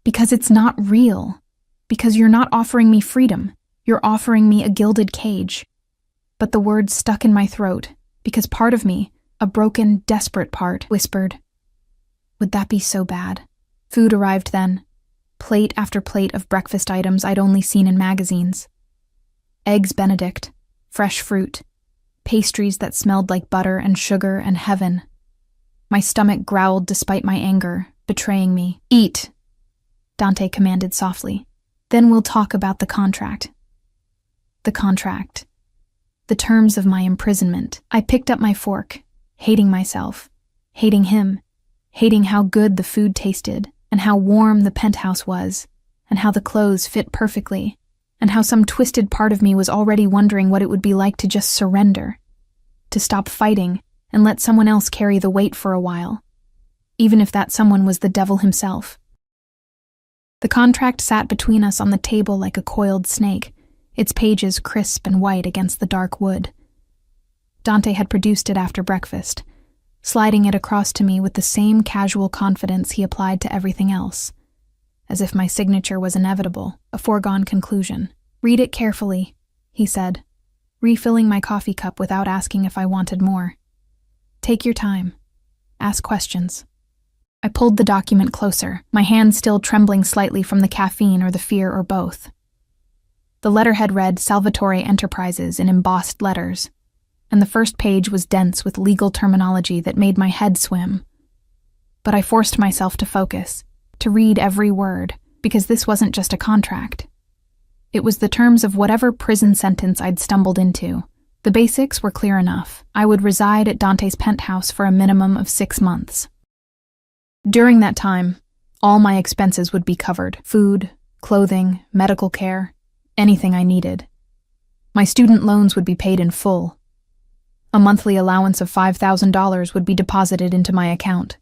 "Because it's not real. Because you're not offering me freedom. You're offering me a gilded cage." But the words stuck in my throat, because part of me, a broken, desperate part, whispered, "Would that be so bad?" Food arrived then, plate after plate of breakfast items I'd only seen in magazines. Eggs Benedict, fresh fruit, pastries that smelled like butter and sugar and heaven. My stomach growled despite my anger, betraying me. "Eat," Dante commanded softly. "Then we'll talk about the contract." The contract. The terms of my imprisonment. I picked up my fork, hating myself, hating him, hating how good the food tasted and how warm the penthouse was, and how the clothes fit perfectly, and how some twisted part of me was already wondering what it would be like to just surrender, to stop fighting and let someone else carry the weight for a while, even if that someone was the devil himself. The contract sat between us on the table like a coiled snake, its pages crisp and white against the dark wood. Dante had produced it after breakfast, sliding it across to me with the same casual confidence he applied to everything else, as if my signature was inevitable, a foregone conclusion. "Read it carefully," he said, refilling my coffee cup without asking if I wanted more. "Take your time. Ask questions." I pulled the document closer, my hand still trembling slightly from the caffeine or the fear or both. The letterhead read Salvatore Enterprises in embossed letters, and the first page was dense with legal terminology that made my head swim. But I forced myself to focus, to read every word, because this wasn't just a contract. It was the terms of whatever prison sentence I'd stumbled into. The basics were clear enough. I would reside at Dante's penthouse for a minimum of 6 months. During that time, all my expenses would be covered: food, clothing, medical care, anything I needed. My student loans would be paid in full. A monthly allowance of $5,000 would be deposited into my account.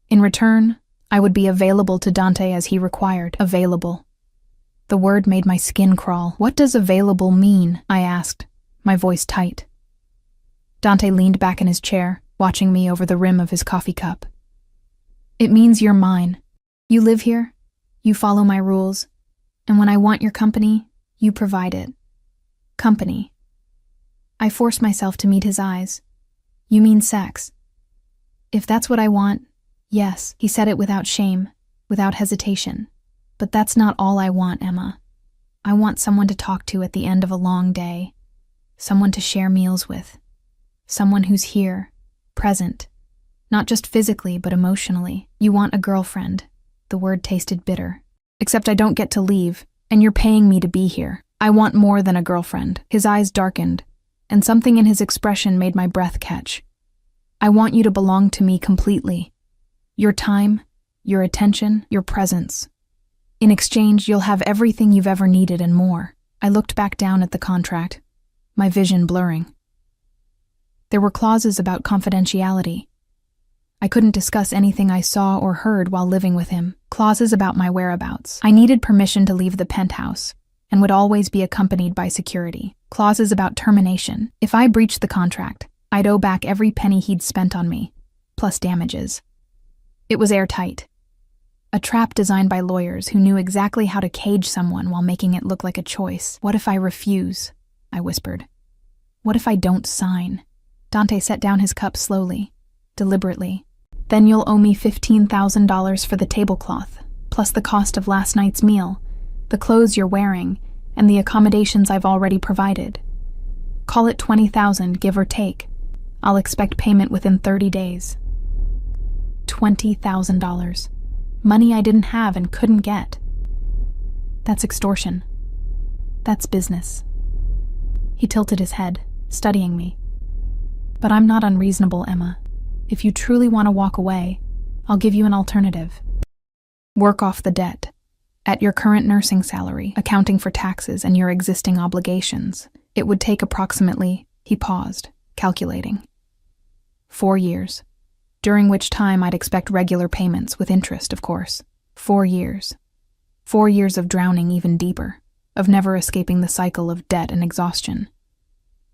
In return, I would be available to Dante as he required. Available. The word made my skin crawl. "What does available mean?" I asked, my voice tight. Dante leaned back in his chair, watching me over the rim of his coffee cup. "It means you're mine. You live here, you follow my rules, and when I want your company, you provide it. Company." I forced myself to meet his eyes. "You mean sex?" "If that's what I want, yes." He said it without shame, without hesitation. "But that's not all I want, Emma. I want someone to talk to at the end of a long day, someone to share meals with, someone who's here, present, not just physically but emotionally. You want a girlfriend." The word tasted bitter. "Except I don't get to leave, and you're paying me to be here. I want more than a girlfriend." His eyes darkened, and something in his expression made my breath catch. "I want you to belong to me completely. Your time, your attention, your presence. In exchange, you'll have everything you've ever needed and more." I looked back down at the contract, my vision blurring. There were clauses about confidentiality. I couldn't discuss anything I saw or heard while living with him. Clauses about my whereabouts. I needed permission to leave the penthouse, and would always be accompanied by security. Clauses about termination. If I breached the contract, I'd owe back every penny he'd spent on me, plus damages. It was airtight. A trap designed by lawyers who knew exactly how to cage someone while making it look like a choice. "What if I refuse?" I whispered. "What if I don't sign?" Dante set down his cup slowly, deliberately. "Then you'll owe me $15,000 for the tablecloth, plus the cost of last night's meal, the clothes you're wearing, and the accommodations I've already provided. Call it $20,000, give or take. I'll expect payment within 30 days. $20,000. Money I didn't have and couldn't get. That's extortion. That's business." He tilted his head, studying me. "But I'm not unreasonable, Emma. If you truly want to walk away, I'll give you an alternative. Work off the debt. At your current nursing salary, accounting for taxes and your existing obligations, it would take approximately," he paused, calculating, 4 years, during which time I'd expect regular payments with interest, of course. 4 years. 4 years of drowning even deeper, of never escaping the cycle of debt and exhaustion.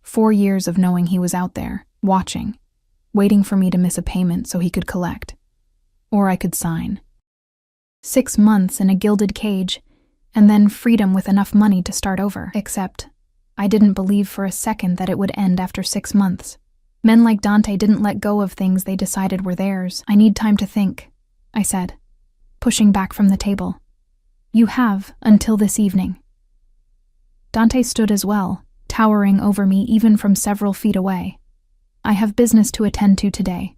4 years of knowing he was out there, watching, waiting for me to miss a payment so he could collect. Or I could sign. 6 months in a gilded cage, and then freedom with enough money to start over. Except, I didn't believe for a second that it would end after 6 months. Men like Dante didn't let go of things they decided were theirs. "I need time to think," I said, pushing back from the table. "You have until this evening." Dante stood as well, towering over me even from several feet away. "I have business to attend to today.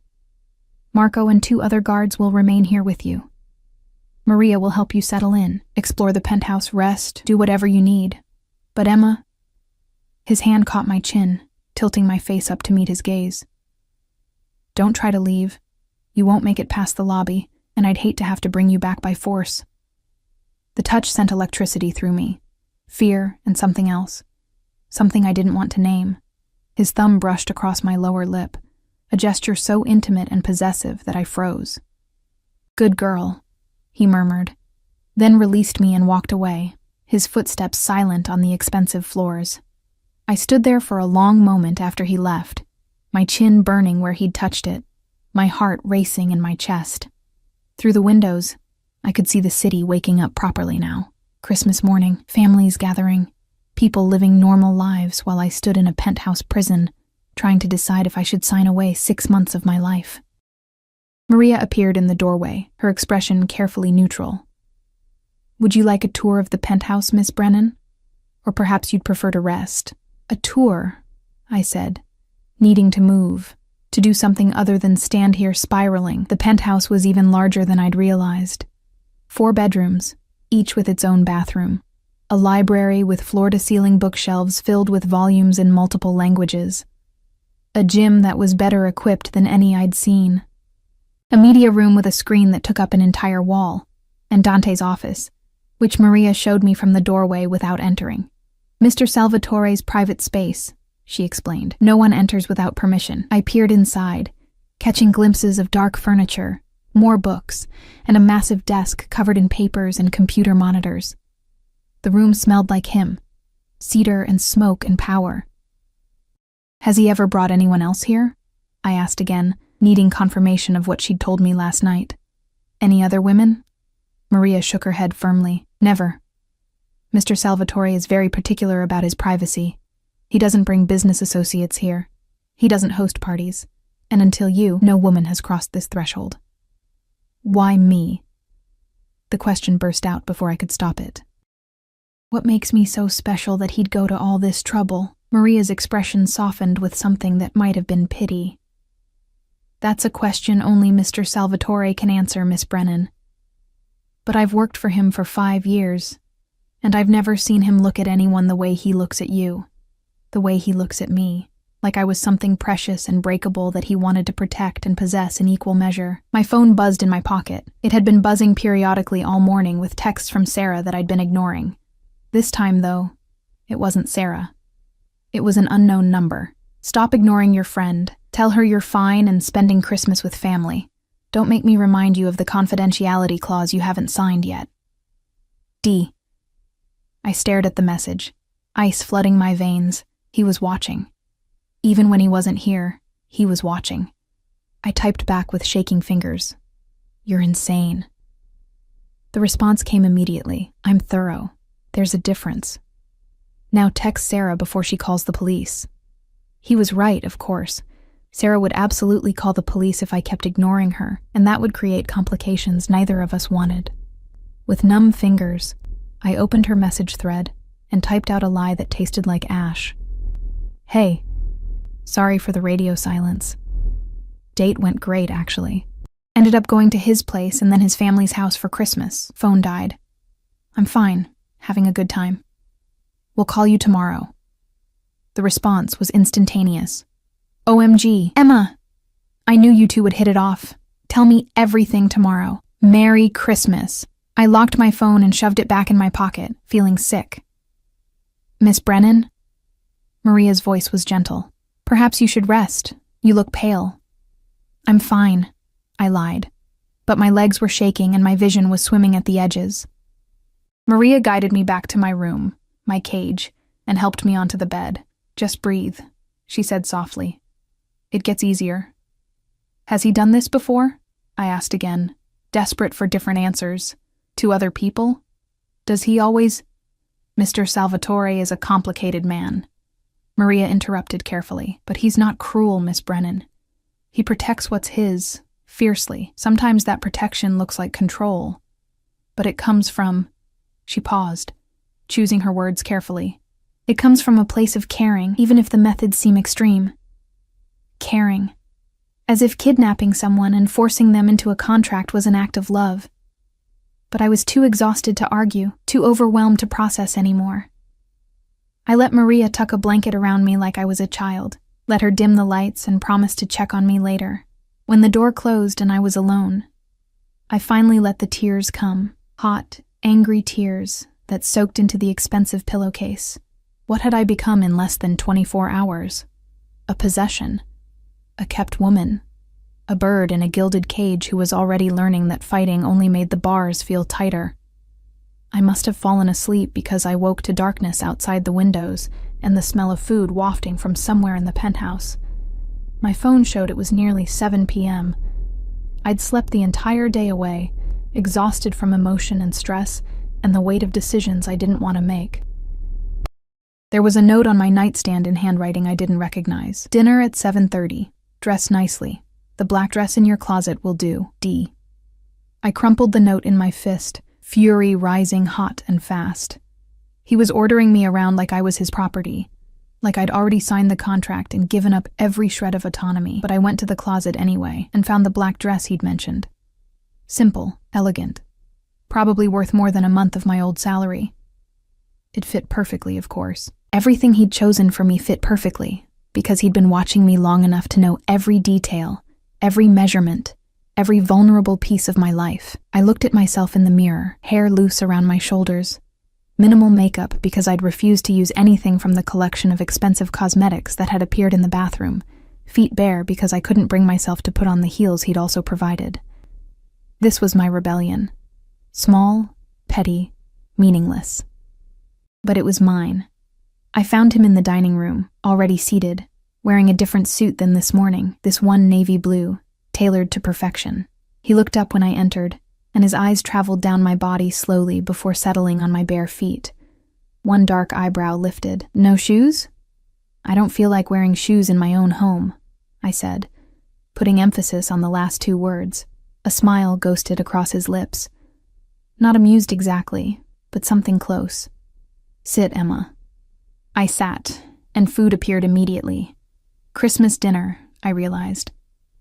Marco and 2 other guards will remain here with you. Maria will help you settle in, explore the penthouse, rest, do whatever you need. But Emma..." His hand caught my chin, tilting my face up to meet his gaze. "Don't try to leave. You won't make it past the lobby, and I'd hate to have to bring you back by force." The touch sent electricity through me. Fear and something else. Something I didn't want to name. His thumb brushed across my lower lip, a gesture so intimate and possessive that I froze. "Good girl," he murmured, then released me and walked away, his footsteps silent on the expensive floors. I stood there for a long moment after he left, my chin burning where he'd touched it, my heart racing in my chest. Through the windows, I could see the city waking up properly now. Christmas morning, families gathering, people living normal lives while I stood in a penthouse prison, trying to decide if I should sign away 6 months of my life. Maria appeared in the doorway, her expression carefully neutral. "Would you like a tour of the penthouse, Miss Brennan? Or perhaps you'd prefer to rest?" "A tour," I said, needing to move, to do something other than stand here spiraling. The penthouse was even larger than I'd realized. 4 bedrooms, each with its own bathroom. A library with floor-to-ceiling bookshelves filled with volumes in multiple languages. A gym that was better equipped than any I'd seen. A media room with a screen that took up an entire wall, and Dante's office, which Maria showed me from the doorway without entering. "Mr. Salvatore's private space," she explained. "No one enters without permission." I peered inside, catching glimpses of dark furniture, more books, and a massive desk covered in papers and computer monitors. The room smelled like him, cedar and smoke and power. "Has he ever brought anyone else here?" I asked again, needing confirmation of what she'd told me last night. "Any other women?" Maria shook her head firmly. "Never. Mr. Salvatore is very particular about his privacy. He doesn't bring business associates here. He doesn't host parties. And until you, no woman has crossed this threshold." "Why me?" The question burst out before I could stop it. "What makes me so special that he'd go to all this trouble?" Maria's expression softened with something that might have been pity. "That's a question only Mr. Salvatore can answer, Miss Brennan. But I've worked for him for 5 years, and I've never seen him look at anyone the way he looks at you, the way he looks at me, like I was something precious and breakable that he wanted to protect and possess in equal measure." My phone buzzed in my pocket. It had been buzzing periodically all morning with texts from Sarah that I'd been ignoring. This time, though, it wasn't Sarah. It was an unknown number. "Stop ignoring your friend. Tell her you're fine and spending Christmas with family. Don't make me remind you of the confidentiality clause you haven't signed yet. D." I stared at the message, ice flooding my veins. He was watching. Even when he wasn't here, he was watching. I typed back with shaking fingers. "You're insane." The response came immediately. "I'm thorough. There's a difference. Now text Sarah before she calls the police." He was right, of course. Sarah would absolutely call the police if I kept ignoring her, and that would create complications neither of us wanted. With numb fingers, I opened her message thread and typed out a lie that tasted like ash. "Hey, sorry for the radio silence. Date went great, actually. Ended up going to his place and then his family's house for Christmas. Phone died. I'm fine, having a good time. We'll call you tomorrow." The response was instantaneous. "OMG, Emma! I knew you two would hit it off. Tell me everything tomorrow. Merry Christmas." I locked my phone and shoved it back in my pocket, feeling sick. "Miss Brennan?" Maria's voice was gentle. "Perhaps you should rest. You look pale." "I'm fine," I lied, but my legs were shaking and my vision was swimming at the edges. Maria guided me back to my room, my cage, and helped me onto the bed. "Just breathe," she said softly. "It gets easier." "Has he done this before?" I asked again, desperate for different answers. "To other people? Does he always—" "Mr. Salvatore is a complicated man," Maria interrupted carefully. "But he's not cruel, Miss Brennan. He protects what's his, fiercely. Sometimes that protection looks like control. But it comes from—" She paused, choosing her words carefully. "It comes from a place of caring, even if the methods seem extreme. Caring. As if kidnapping someone and forcing them into a contract was an act of love. But I was too exhausted to argue, too overwhelmed to process anymore. I let Maria tuck a blanket around me like I was a child, let her dim the lights and promise to check on me later. When the door closed and I was alone, I finally let the tears come, hot Angry tears that soaked into the expensive pillowcase. What had I become in less than 24 hours? A possession. A kept woman. A bird in a gilded cage who was already learning that fighting only made the bars feel tighter. I must have fallen asleep because I woke to darkness outside the windows and the smell of food wafting from somewhere in the penthouse. My phone showed it was nearly 7 p.m. I'd slept the entire day away, exhausted from emotion and stress and the weight of decisions I didn't want to make. There was a note on my nightstand in handwriting I didn't recognize. Dinner at 7:30. Dress nicely. The black dress in your closet will do. D. I crumpled the note in my fist, fury rising hot and fast. He was ordering me around like I was his property, like I'd already signed the contract and given up every shred of autonomy, but I went to the closet anyway and found the black dress he'd mentioned. Simple, elegant, probably worth more than a month of my old salary. It fit perfectly, of course. Everything he'd chosen for me fit perfectly, because he'd been watching me long enough to know every detail, every measurement, every vulnerable piece of my life. I looked at myself in the mirror, hair loose around my shoulders, minimal makeup because I'd refused to use anything from the collection of expensive cosmetics that had appeared in the bathroom, feet bare because I couldn't bring myself to put on the heels he'd also provided. This was my rebellion. Small, petty, meaningless. But it was mine. I found him in the dining room, already seated, wearing a different suit than this morning, this one navy blue, tailored to perfection. He looked up when I entered, and his eyes traveled down my body slowly before settling on my bare feet. One dark eyebrow lifted. No shoes? I don't feel like wearing shoes in my own home, I said, putting emphasis on the last two words. A smile ghosted across his lips. Not amused exactly, but something close. Sit, Emma. I sat, and food appeared immediately. Christmas dinner, I realized.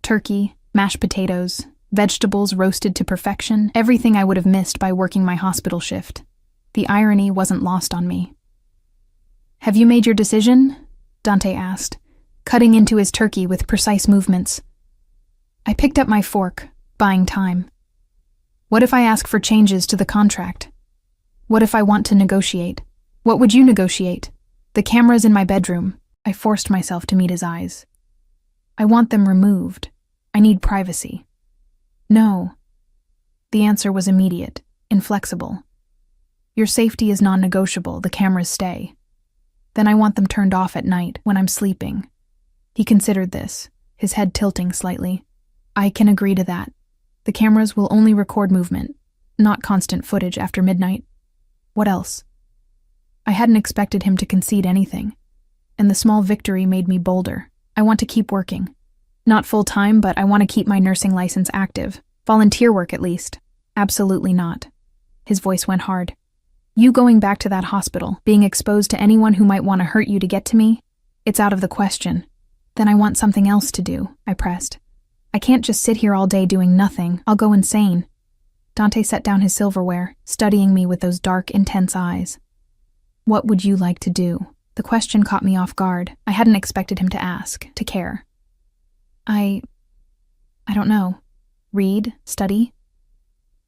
Turkey, mashed potatoes, vegetables roasted to perfection, everything I would have missed by working my hospital shift. The irony wasn't lost on me. Have you made your decision? Dante asked, cutting into his turkey with precise movements. I picked up my fork, buying time. What if I ask for changes to the contract? What if I want to negotiate? What would you negotiate? The camera's in my bedroom. I forced myself to meet his eyes. I want them removed. I need privacy. No. The answer was immediate, inflexible. Your safety is non-negotiable, the cameras stay. Then I want them turned off at night, when I'm sleeping. He considered this, his head tilting slightly. I can agree to that. The cameras will only record movement, not constant footage after midnight. What else? I hadn't expected him to concede anything, and the small victory made me bolder. I want to keep working. Not full-time, but I want to keep my nursing license active. Volunteer work, at least. Absolutely not. His voice went hard. You going back to that hospital, being exposed to anyone who might want to hurt you to get to me? It's out of the question. Then I want something else to do, I pressed. I can't just sit here all day doing nothing. I'll go insane. Dante set down his silverware, studying me with those dark, intense eyes. What would you like to do? The question caught me off guard. I hadn't expected him to ask, to care. I don't know. Read, study?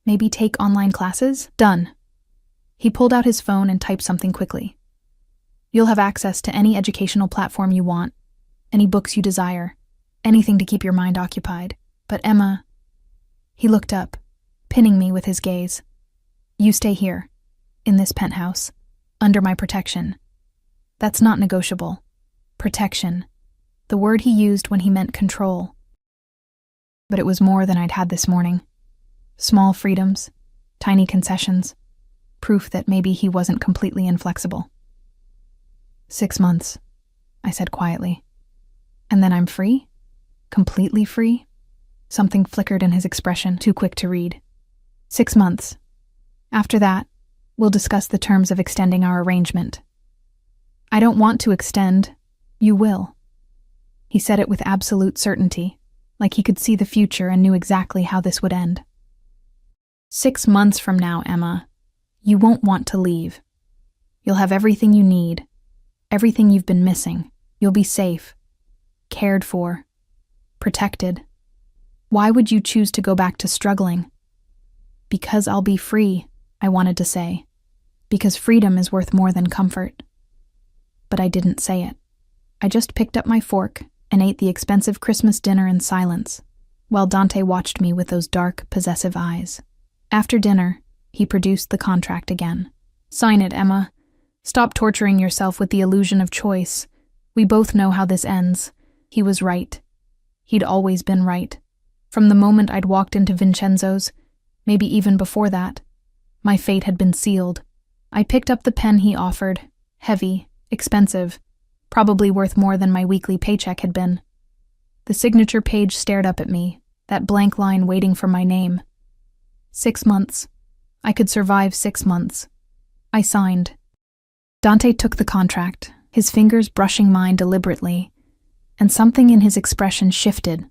Maybe take online classes? Done. He pulled out his phone and typed something quickly. You'll have access to any educational platform you want, any books you desire, anything to keep your mind occupied. But Emma... He looked up, pinning me with his gaze. You stay here, in this penthouse, under my protection. That's not negotiable. Protection. The word he used when he meant control. But it was more than I'd had this morning. Small freedoms, tiny concessions, proof that maybe he wasn't completely inflexible. 6 months, I said quietly. And then I'm free? Completely free? Something flickered in his expression, too quick to read. 6 months. After that, we'll discuss the terms of extending our arrangement. I don't want to extend. You will. He said it with absolute certainty, like he could see the future and knew exactly how this would end. 6 months from now, Emma, you won't want to leave. You'll have everything you need, everything you've been missing. You'll be safe, cared for, protected. Why would you choose to go back to struggling? Because I'll be free, I wanted to say, because freedom is worth more than comfort. But I didn't say it. I just picked up my fork and ate the expensive Christmas dinner in silence, while Dante watched me with those dark, possessive eyes. After dinner, he produced the contract again. "Sign it, Emma. Stop torturing yourself with the illusion of choice. We both know how this ends." He was right. He'd always been right. From the moment I'd walked into Vincenzo's, maybe even before that, my fate had been sealed. I picked up the pen he offered, heavy, expensive, probably worth more than my weekly paycheck had been. The signature page stared up at me, that blank line waiting for my name. 6 months. I could survive 6 months. I signed. Dante took the contract, his fingers brushing mine deliberately, and something in his expression shifted.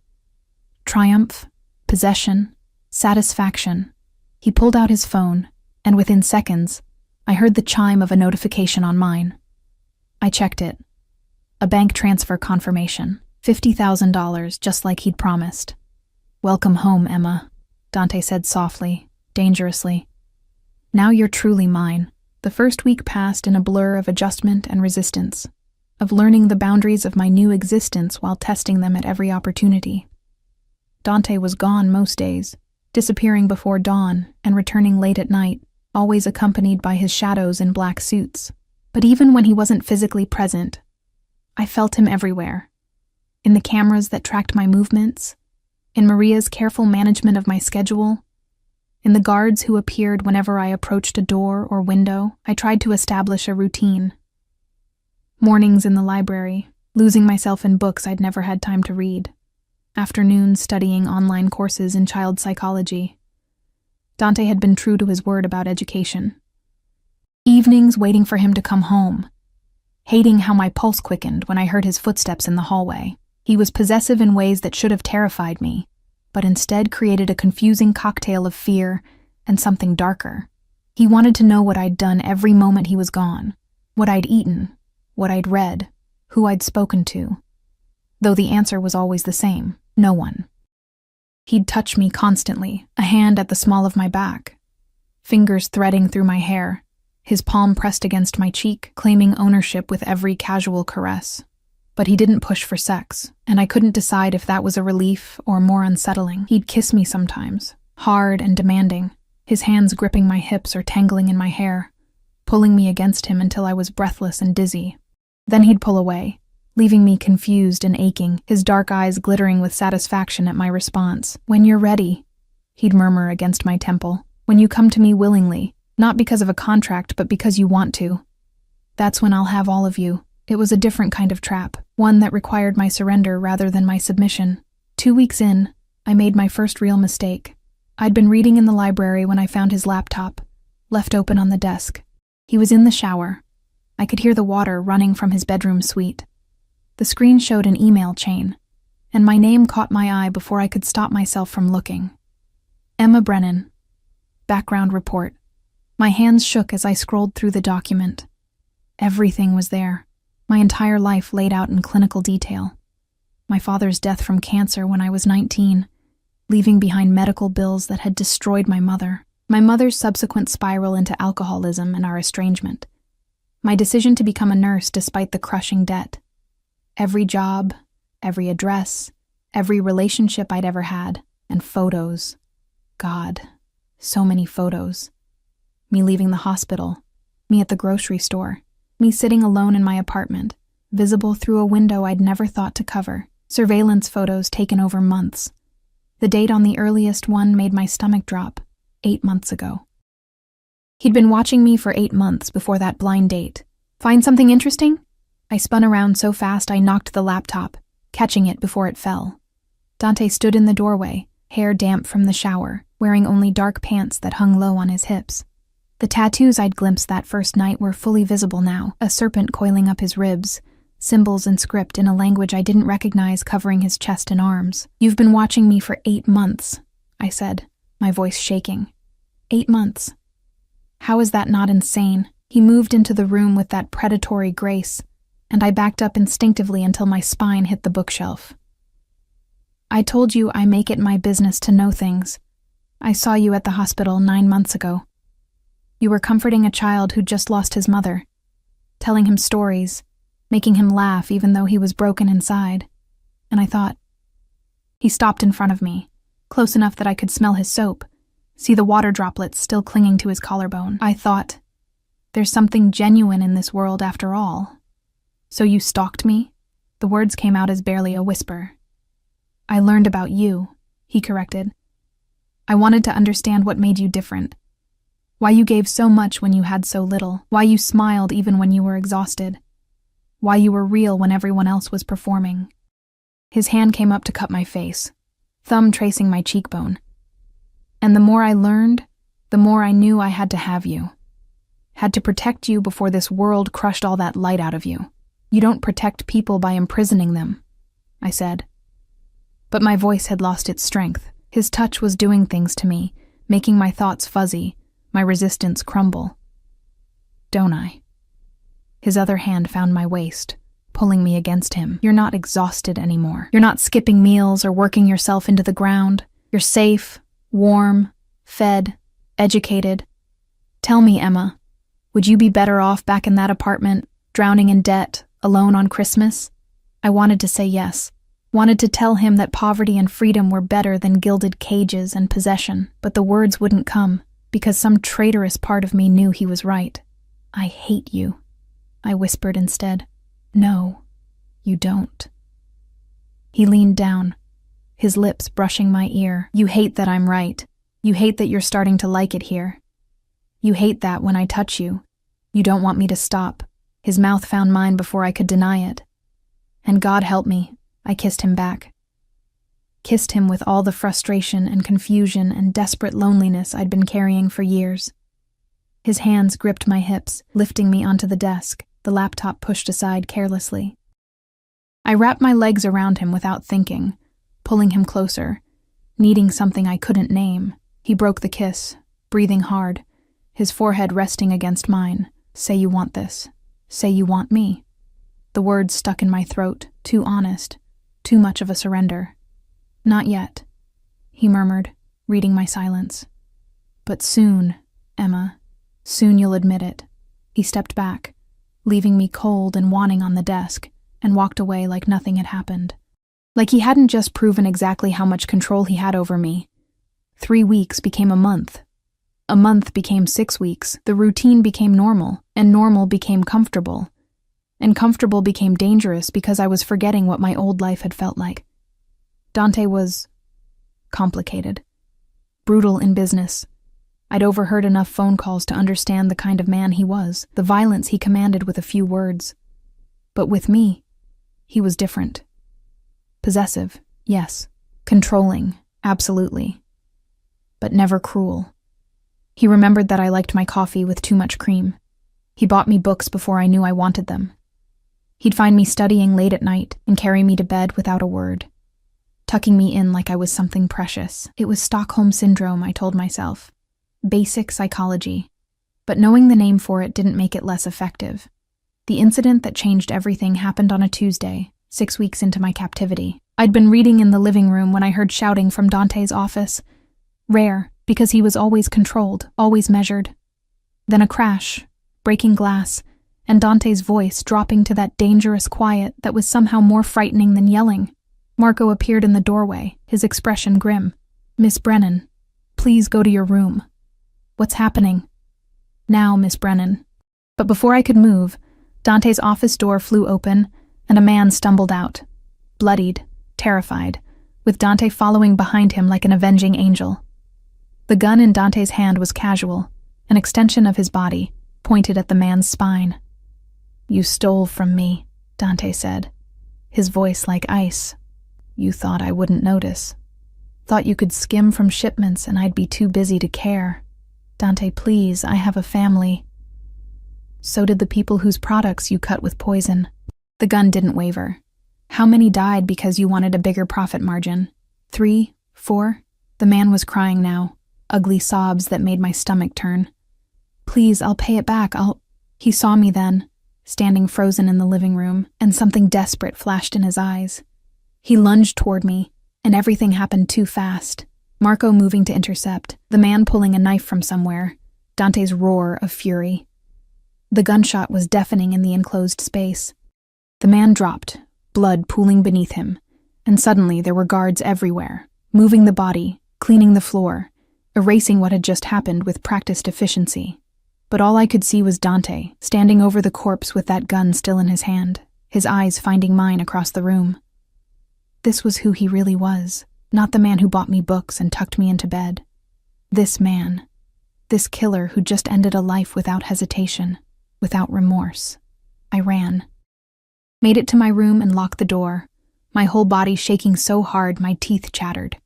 Triumph, possession, satisfaction. He pulled out his phone, and within seconds, I heard the chime of a notification on mine. I checked it. A bank transfer confirmation. $50,000, just like he'd promised. "Welcome home, Emma," Dante said softly, dangerously. "Now you're truly mine." The first week passed in a blur of adjustment and resistance, of learning the boundaries of my new existence while testing them at every opportunity. Dante was gone most days, disappearing before dawn and returning late at night, always accompanied by his shadows in black suits. But even when he wasn't physically present, I felt him everywhere. In the cameras that tracked my movements, in Maria's careful management of my schedule, in the guards who appeared whenever I approached a door or window. I tried to establish a routine. Mornings in the library, losing myself in books I'd never had time to read. Afternoons studying online courses in child psychology. Dante had been true to his word about education. Evenings waiting for him to come home, hating how my pulse quickened when I heard his footsteps in the hallway. He was possessive in ways that should have terrified me, but instead created a confusing cocktail of fear and something darker. He wanted to know what I'd done every moment he was gone, what I'd eaten, what I'd read, who I'd spoken to, though the answer was always the same: no one. He'd touch me constantly, a hand at the small of my back, fingers threading through my hair, his palm pressed against my cheek, claiming ownership with every casual caress. But he didn't push for sex, and I couldn't decide if that was a relief or more unsettling. He'd kiss me sometimes, hard and demanding, his hands gripping my hips or tangling in my hair, pulling me against him until I was breathless and dizzy. Then he'd pull away, leaving me confused and aching, his dark eyes glittering with satisfaction at my response. "When you're ready," he'd murmur against my temple. "When you come to me willingly, not because of a contract, but because you want to. That's when I'll have all of you." It was a different kind of trap, one that required my surrender rather than my submission. 2 weeks in, I made my first real mistake. I'd been reading in the library when I found his laptop, left open on the desk. He was in the shower. I could hear the water running from his bedroom suite. The screen showed an email chain, and my name caught my eye before I could stop myself from looking. Emma Brennan. Background report. My hands shook as I scrolled through the document. Everything was there. My entire life laid out in clinical detail. My father's death from cancer when I was 19, leaving behind medical bills that had destroyed my mother. My mother's subsequent spiral into alcoholism and our estrangement. My decision to become a nurse despite the crushing debt. Every job, every address, every relationship I'd ever had, and photos. God, so many photos. Me leaving the hospital, me at the grocery store, me sitting alone in my apartment, visible through a window I'd never thought to cover, surveillance photos taken over months. The date on the earliest one made my stomach drop, 8 months ago. He'd been watching me for 8 months before that blind date. "Find something interesting?" I spun around so fast I knocked the laptop, catching it before it fell. Dante stood in the doorway, hair damp from the shower, wearing only dark pants that hung low on his hips. The tattoos I'd glimpsed that first night were fully visible now, a serpent coiling up his ribs, symbols and script in a language I didn't recognize covering his chest and arms. "You've been watching me for 8 months, I said, my voice shaking. 8 months. How is that not insane? He moved into the room with that predatory grace, and I backed up instinctively until my spine hit the bookshelf. "I told you I make it my business to know things. I saw you at the hospital 9 months ago." You were comforting a child who'd just lost his mother, telling him stories, making him laugh even though he was broken inside. And I thought. He stopped in front of me, close enough that I could smell his soap, see the water droplets still clinging to his collarbone. I thought, there's something genuine in this world after all. So you stalked me? The words came out as barely a whisper. I learned about you, he corrected. I wanted to understand what made you different. Why you gave so much when you had so little. Why you smiled even when you were exhausted. Why you were real when everyone else was performing. His hand came up to cut my face, thumb tracing my cheekbone. And the more I learned, the more I knew I had to have you. Had to protect you before this world crushed all that light out of you. You don't protect people by imprisoning them, I said. But my voice had lost its strength. His touch was doing things to me, making my thoughts fuzzy, my resistance crumble. Don't I? His other hand found my waist, pulling me against him. You're not exhausted anymore. You're not skipping meals or working yourself into the ground. You're safe, warm, fed, educated. Tell me, Emma, would you be better off back in that apartment, drowning in debt, alone on Christmas? I wanted to say yes, wanted to tell him that poverty and freedom were better than gilded cages and possession, but the words wouldn't come, because some traitorous part of me knew he was right. I hate you, I whispered instead. No, you don't. He leaned down, his lips brushing my ear. You hate that I'm right. You hate that you're starting to like it here. You hate that when I touch you. You don't want me to stop. His mouth found mine before I could deny it. And God help me, I kissed him back. Kissed him with all the frustration and confusion and desperate loneliness I'd been carrying for years. His hands gripped my hips, lifting me onto the desk, the laptop pushed aside carelessly. I wrapped my legs around him without thinking, pulling him closer, needing something I couldn't name. He broke the kiss, breathing hard, his forehead resting against mine. Say you want this. Say you want me. The words stuck in my throat, too honest, too much of a surrender. Not yet, he murmured, reading my silence. But soon, Emma, soon you'll admit it. He stepped back, leaving me cold and wanting on the desk, and walked away like nothing had happened. Like he hadn't just proven exactly how much control he had over me. 3 weeks became a month. A month became 6 weeks. The routine became normal, and normal became comfortable. And comfortable became dangerous because I was forgetting what my old life had felt like. Dante was complicated, brutal in business. I'd overheard enough phone calls to understand the kind of man he was, the violence he commanded with a few words. But with me, he was different. Possessive, yes. Controlling, absolutely. But never cruel. He remembered that I liked my coffee with too much cream. He bought me books before I knew I wanted them. He'd find me studying late at night and carry me to bed without a word, tucking me in like I was something precious. It was Stockholm Syndrome, I told myself. Basic psychology. But knowing the name for it didn't make it less effective. The incident that changed everything happened on a Tuesday, 6 weeks into my captivity. I'd been reading in the living room when I heard shouting from Dante's office. Rare, because he was always controlled, always measured. Then a crash, breaking glass, and Dante's voice dropping to that dangerous quiet that was somehow more frightening than yelling. Marco appeared in the doorway, his expression grim. Miss Brennan, please go to your room. What's happening? Now, Miss Brennan. But before I could move, Dante's office door flew open, and a man stumbled out, bloodied, terrified, with Dante following behind him like an avenging angel. The gun in Dante's hand was casual, an extension of his body, pointed at the man's spine. You stole from me, Dante said, his voice like ice. You thought I wouldn't notice. Thought you could skim from shipments and I'd be too busy to care. Dante, please, I have a family. So did the people whose products you cut with poison. The gun didn't waver. How many died because you wanted a bigger profit margin? 3? 4? The man was crying now, ugly sobs that made my stomach turn. Please, I'll pay it back, He saw me then, standing frozen in the living room, and something desperate flashed in his eyes. He lunged toward me, and everything happened too fast. Marco moving to intercept, the man pulling a knife from somewhere, Dante's roar of fury. The gunshot was deafening in the enclosed space. The man dropped, blood pooling beneath him, and suddenly there were guards everywhere, moving the body, cleaning the floor, erasing what had just happened with practiced efficiency. But all I could see was Dante, standing over the corpse with that gun still in his hand, his eyes finding mine across the room. This was who he really was, not the man who bought me books and tucked me into bed. This man, this killer who just ended a life without hesitation, without remorse. I ran. Made it to my room and locked the door, my whole body shaking so hard my teeth chattered.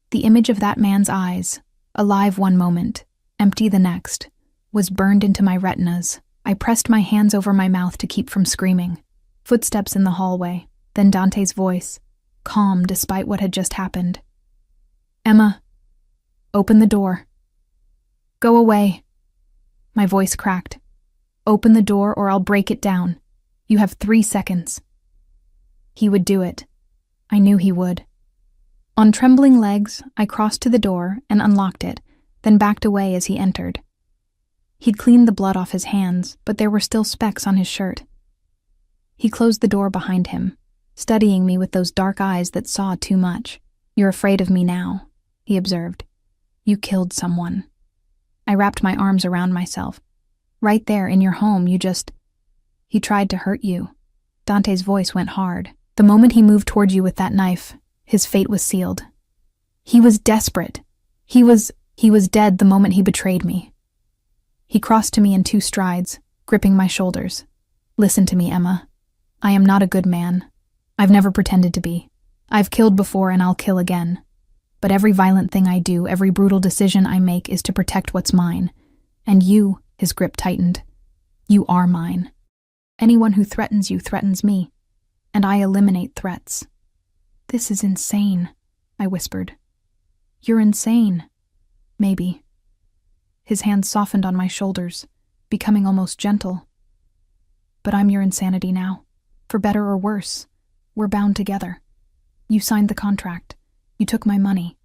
The image of that man's eyes, alive one moment, empty the next, was burned into my retinas. I pressed my hands over my mouth to keep from screaming. Footsteps in the hallway, then Dante's voice, calm despite what had just happened. "Emma, open the door." "Go away." My voice cracked. "Open the door or I'll break it down. You have 3 seconds." He would do it. I knew he would. On trembling legs, I crossed to the door and unlocked it, then backed away as he entered. He'd cleaned the blood off his hands, but there were still specks on his shirt. He closed the door behind him, studying me with those dark eyes that saw too much. "You're afraid of me now," he observed. "You killed someone." I wrapped my arms around myself. "Right there in your home, He tried to hurt you." Dante's voice went hard. "The moment he moved toward you with that knife, his fate was sealed. He was desperate. He was dead the moment he betrayed me." He crossed to me in 2 strides, gripping my shoulders. "Listen to me, Emma. I am not a good man. I've never pretended to be. I've killed before and I'll kill again. But every violent thing I do, every brutal decision I make is to protect what's mine. And you," his grip tightened, "you are mine. Anyone who threatens you threatens me, and I eliminate threats." "This is insane," I whispered. "You're insane." "Maybe." His hand softened on my shoulders, becoming almost gentle. "But I'm your insanity now. For better or worse, we're bound together. You signed the contract. You took my money.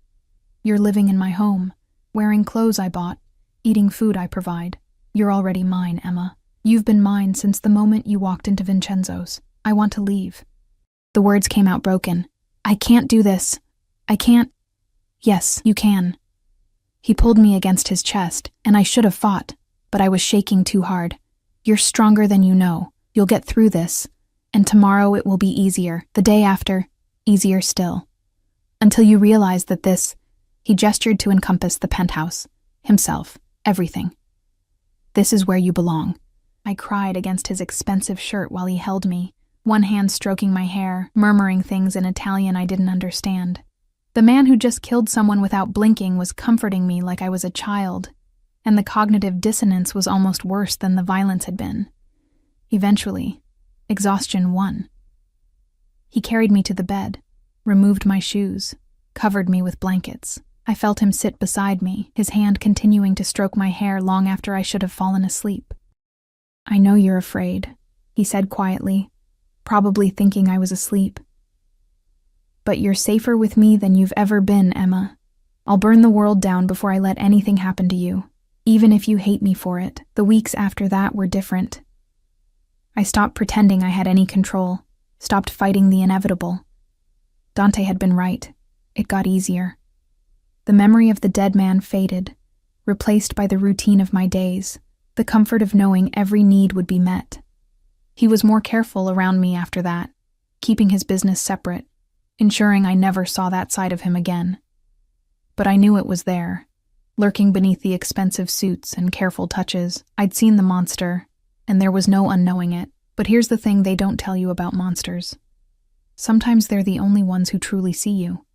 You're living in my home, wearing clothes I bought, eating food I provide. You're already mine, Emma. You've been mine since the moment you walked into Vincenzo's. I want to leave." The words came out broken. "I can't do this. I can't." "Yes, you can." He pulled me against his chest, and I should have fought, but I was shaking too hard. "You're stronger than you know. You'll get through this. And tomorrow it will be easier. The day after, easier still. Until you realize that this," he gestured to encompass the penthouse, himself, everything. "This is where you belong." I cried against his expensive shirt while he held me, one hand stroking my hair, murmuring things in Italian I didn't understand. The man who just killed someone without blinking was comforting me like I was a child, and the cognitive dissonance was almost worse than the violence had been. Eventually, exhaustion won. He carried me to the bed, removed my shoes, covered me with blankets. I felt him sit beside me, his hand continuing to stroke my hair long after I should have fallen asleep. "I know you're afraid," he said quietly, probably thinking I was asleep. "But you're safer with me than you've ever been, Emma. I'll burn the world down before I let anything happen to you, even if you hate me for it." The weeks after that were different. I stopped pretending I had any control, stopped fighting the inevitable. Dante had been right. It got easier. The memory of the dead man faded, replaced by the routine of my days, the comfort of knowing every need would be met. He was more careful around me after that, keeping his business separate, ensuring I never saw that side of him again. But I knew it was there, lurking beneath the expensive suits and careful touches. I'd seen the monster, and there was no unknowing it. But here's the thing they don't tell you about monsters. Sometimes they're the only ones who truly see you.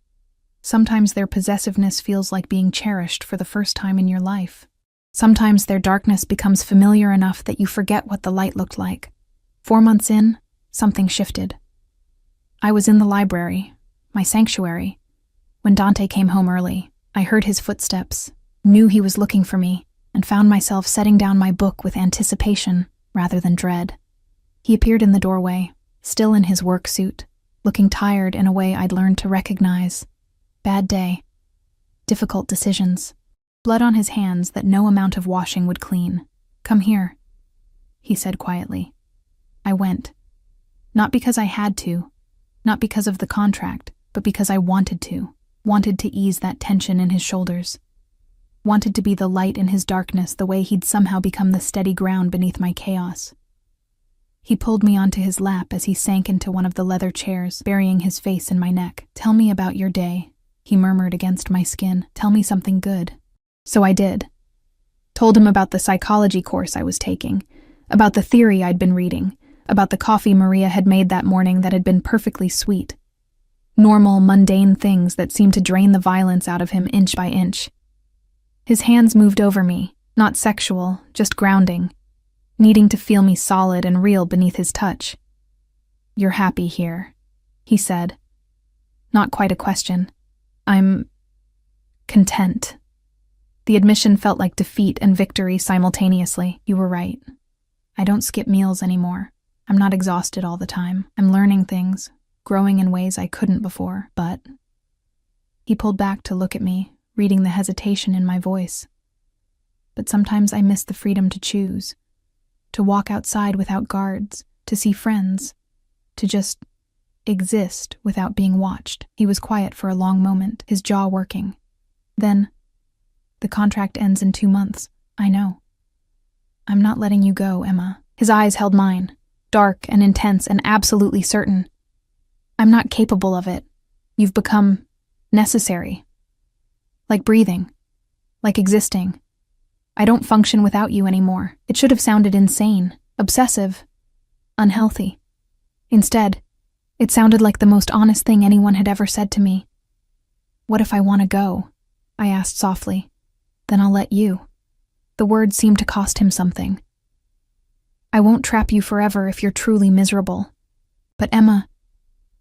Sometimes their possessiveness feels like being cherished for the first time in your life. Sometimes their darkness becomes familiar enough that you forget what the light looked like. 4 months in, something shifted. I was in the library, my sanctuary, when Dante came home early. I heard his footsteps, knew he was looking for me, and found myself setting down my book with anticipation rather than dread. He appeared in the doorway, still in his work suit, looking tired in a way I'd learned to recognize. Bad day. Difficult decisions. blood on his hands that no amount of washing would clean. "Come here," he said quietly. I went. Not because I had to, not because of the contract, but because I wanted to ease that tension in his shoulders. Wanted to be the light in his darkness the way he'd somehow become the steady ground beneath my chaos. He pulled me onto his lap as he sank into one of the leather chairs, burying his face in my neck. "Tell me about your day," he murmured against my skin. "Tell me something good." So I did. Told him about the psychology course I was taking, about the theory I'd been reading, about the coffee Maria had made that morning that had been perfectly sweet. Normal, mundane things that seemed to drain the violence out of him inch by inch. His hands moved over me, not sexual, just grounding, needing to feel me solid and real beneath his touch. "You're happy here," he said. Not quite a question. "I'm content." The admission felt like defeat and victory simultaneously. "You were right. I don't skip meals anymore. I'm not exhausted all the time. I'm learning things, growing in ways I couldn't before, but..." He pulled back to look at me, reading the hesitation in my voice. "But sometimes I miss the freedom to choose, to walk outside without guards, to see friends, to just exist without being watched." He was quiet for a long moment, his jaw working. Then, "The contract ends in 2 months. I know. I'm not letting you go, Emma." His eyes held mine, dark and intense and absolutely certain. "I'm not capable of it. You've become necessary. Like breathing. Like existing. I don't function without you anymore." It should have sounded insane, obsessive, unhealthy. Instead, it sounded like the most honest thing anyone had ever said to me. "What if I want to go?" I asked softly. "Then I'll let you." The words seemed to cost him something. "I won't trap you forever if you're truly miserable." "But Emma..."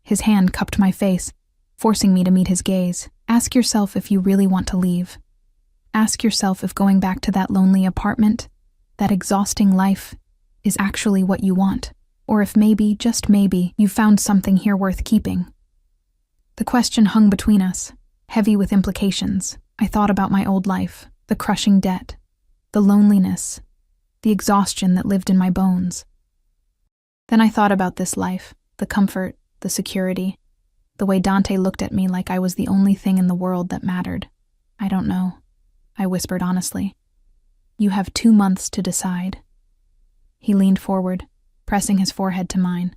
His hand cupped my face, forcing me to meet his gaze. "Ask yourself if you really want to leave. Ask yourself if going back to that lonely apartment, that exhausting life, is actually what you want, or if maybe, just maybe, you found something here worth keeping." The question hung between us, heavy with implications. I thought about my old life, the crushing debt, the loneliness, the exhaustion that lived in my bones. Then I thought about this life, the comfort, the security, the way Dante looked at me like I was the only thing in the world that mattered. "I don't know," I whispered honestly. "You have 2 months to decide." He leaned forward, pressing his forehead to mine.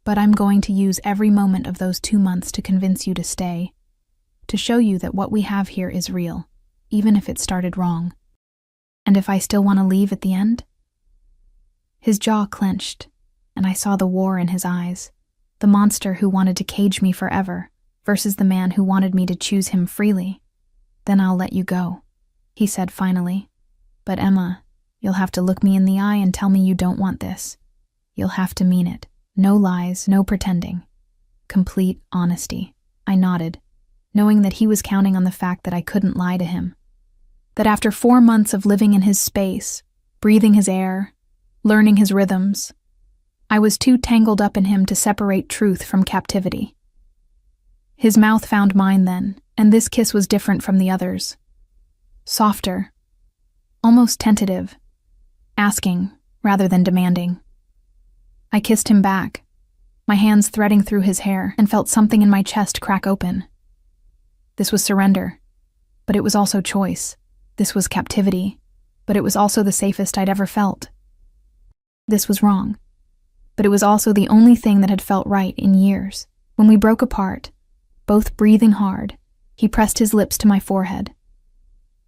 "But I'm going to use every moment of those 2 months to convince you to stay, to show you that what we have here is real, even if it started wrong. And if I still want to leave at the end?" His jaw clenched, and I saw the war in his eyes, the monster who wanted to cage me forever versus the man who wanted me to choose him freely. "Then I'll let you go," he said finally. "But Emma, you'll have to look me in the eye and tell me you don't want this. You'll have to mean it. No lies, no pretending. Complete honesty." I nodded, knowing that he was counting on the fact that I couldn't lie to him. That after 4 months of living in his space, breathing his air, learning his rhythms, I was too tangled up in him to separate truth from captivity. His mouth found mine then, and this kiss was different from the others. Softer, almost tentative, asking rather than demanding. I kissed him back, my hands threading through his hair, and felt something in my chest crack open. This was surrender, but it was also choice. This was captivity, but it was also the safest I'd ever felt. This was wrong, but it was also the only thing that had felt right in years. When we broke apart, both breathing hard, he pressed his lips to my forehead.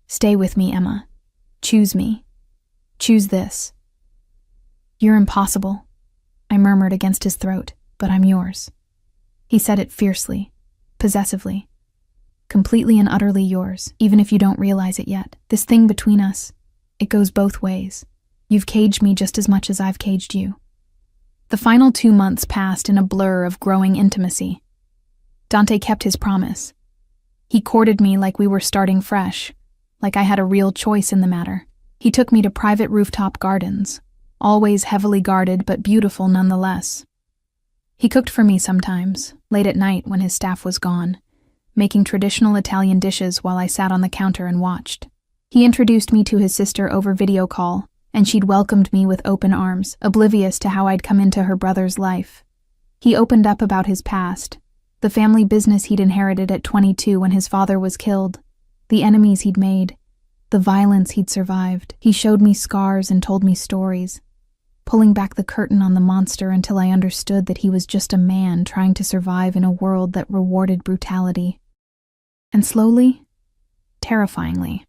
"Stay with me, Emma. Choose me. Choose this." "You're impossible," I murmured against his throat, "but I'm yours." He said it fiercely, possessively. "Completely and utterly yours, even if you don't realize it yet. This thing between us, it goes both ways. You've caged me just as much as I've caged you." The final 2 months passed in a blur of growing intimacy. Dante kept his promise. He courted me like we were starting fresh, like I had a real choice in the matter. He took me to private rooftop gardens, always heavily guarded but beautiful nonetheless. He cooked for me sometimes, late at night when his staff was gone, making traditional Italian dishes while I sat on the counter and watched. He introduced me to his sister over video call, and she'd welcomed me with open arms, oblivious to how I'd come into her brother's life. He opened up about his past, the family business he'd inherited at 22 when his father was killed, the enemies he'd made, the violence he'd survived. He showed me scars and told me stories, pulling back the curtain on the monster until I understood that he was just a man trying to survive in a world that rewarded brutality. And slowly, terrifyingly,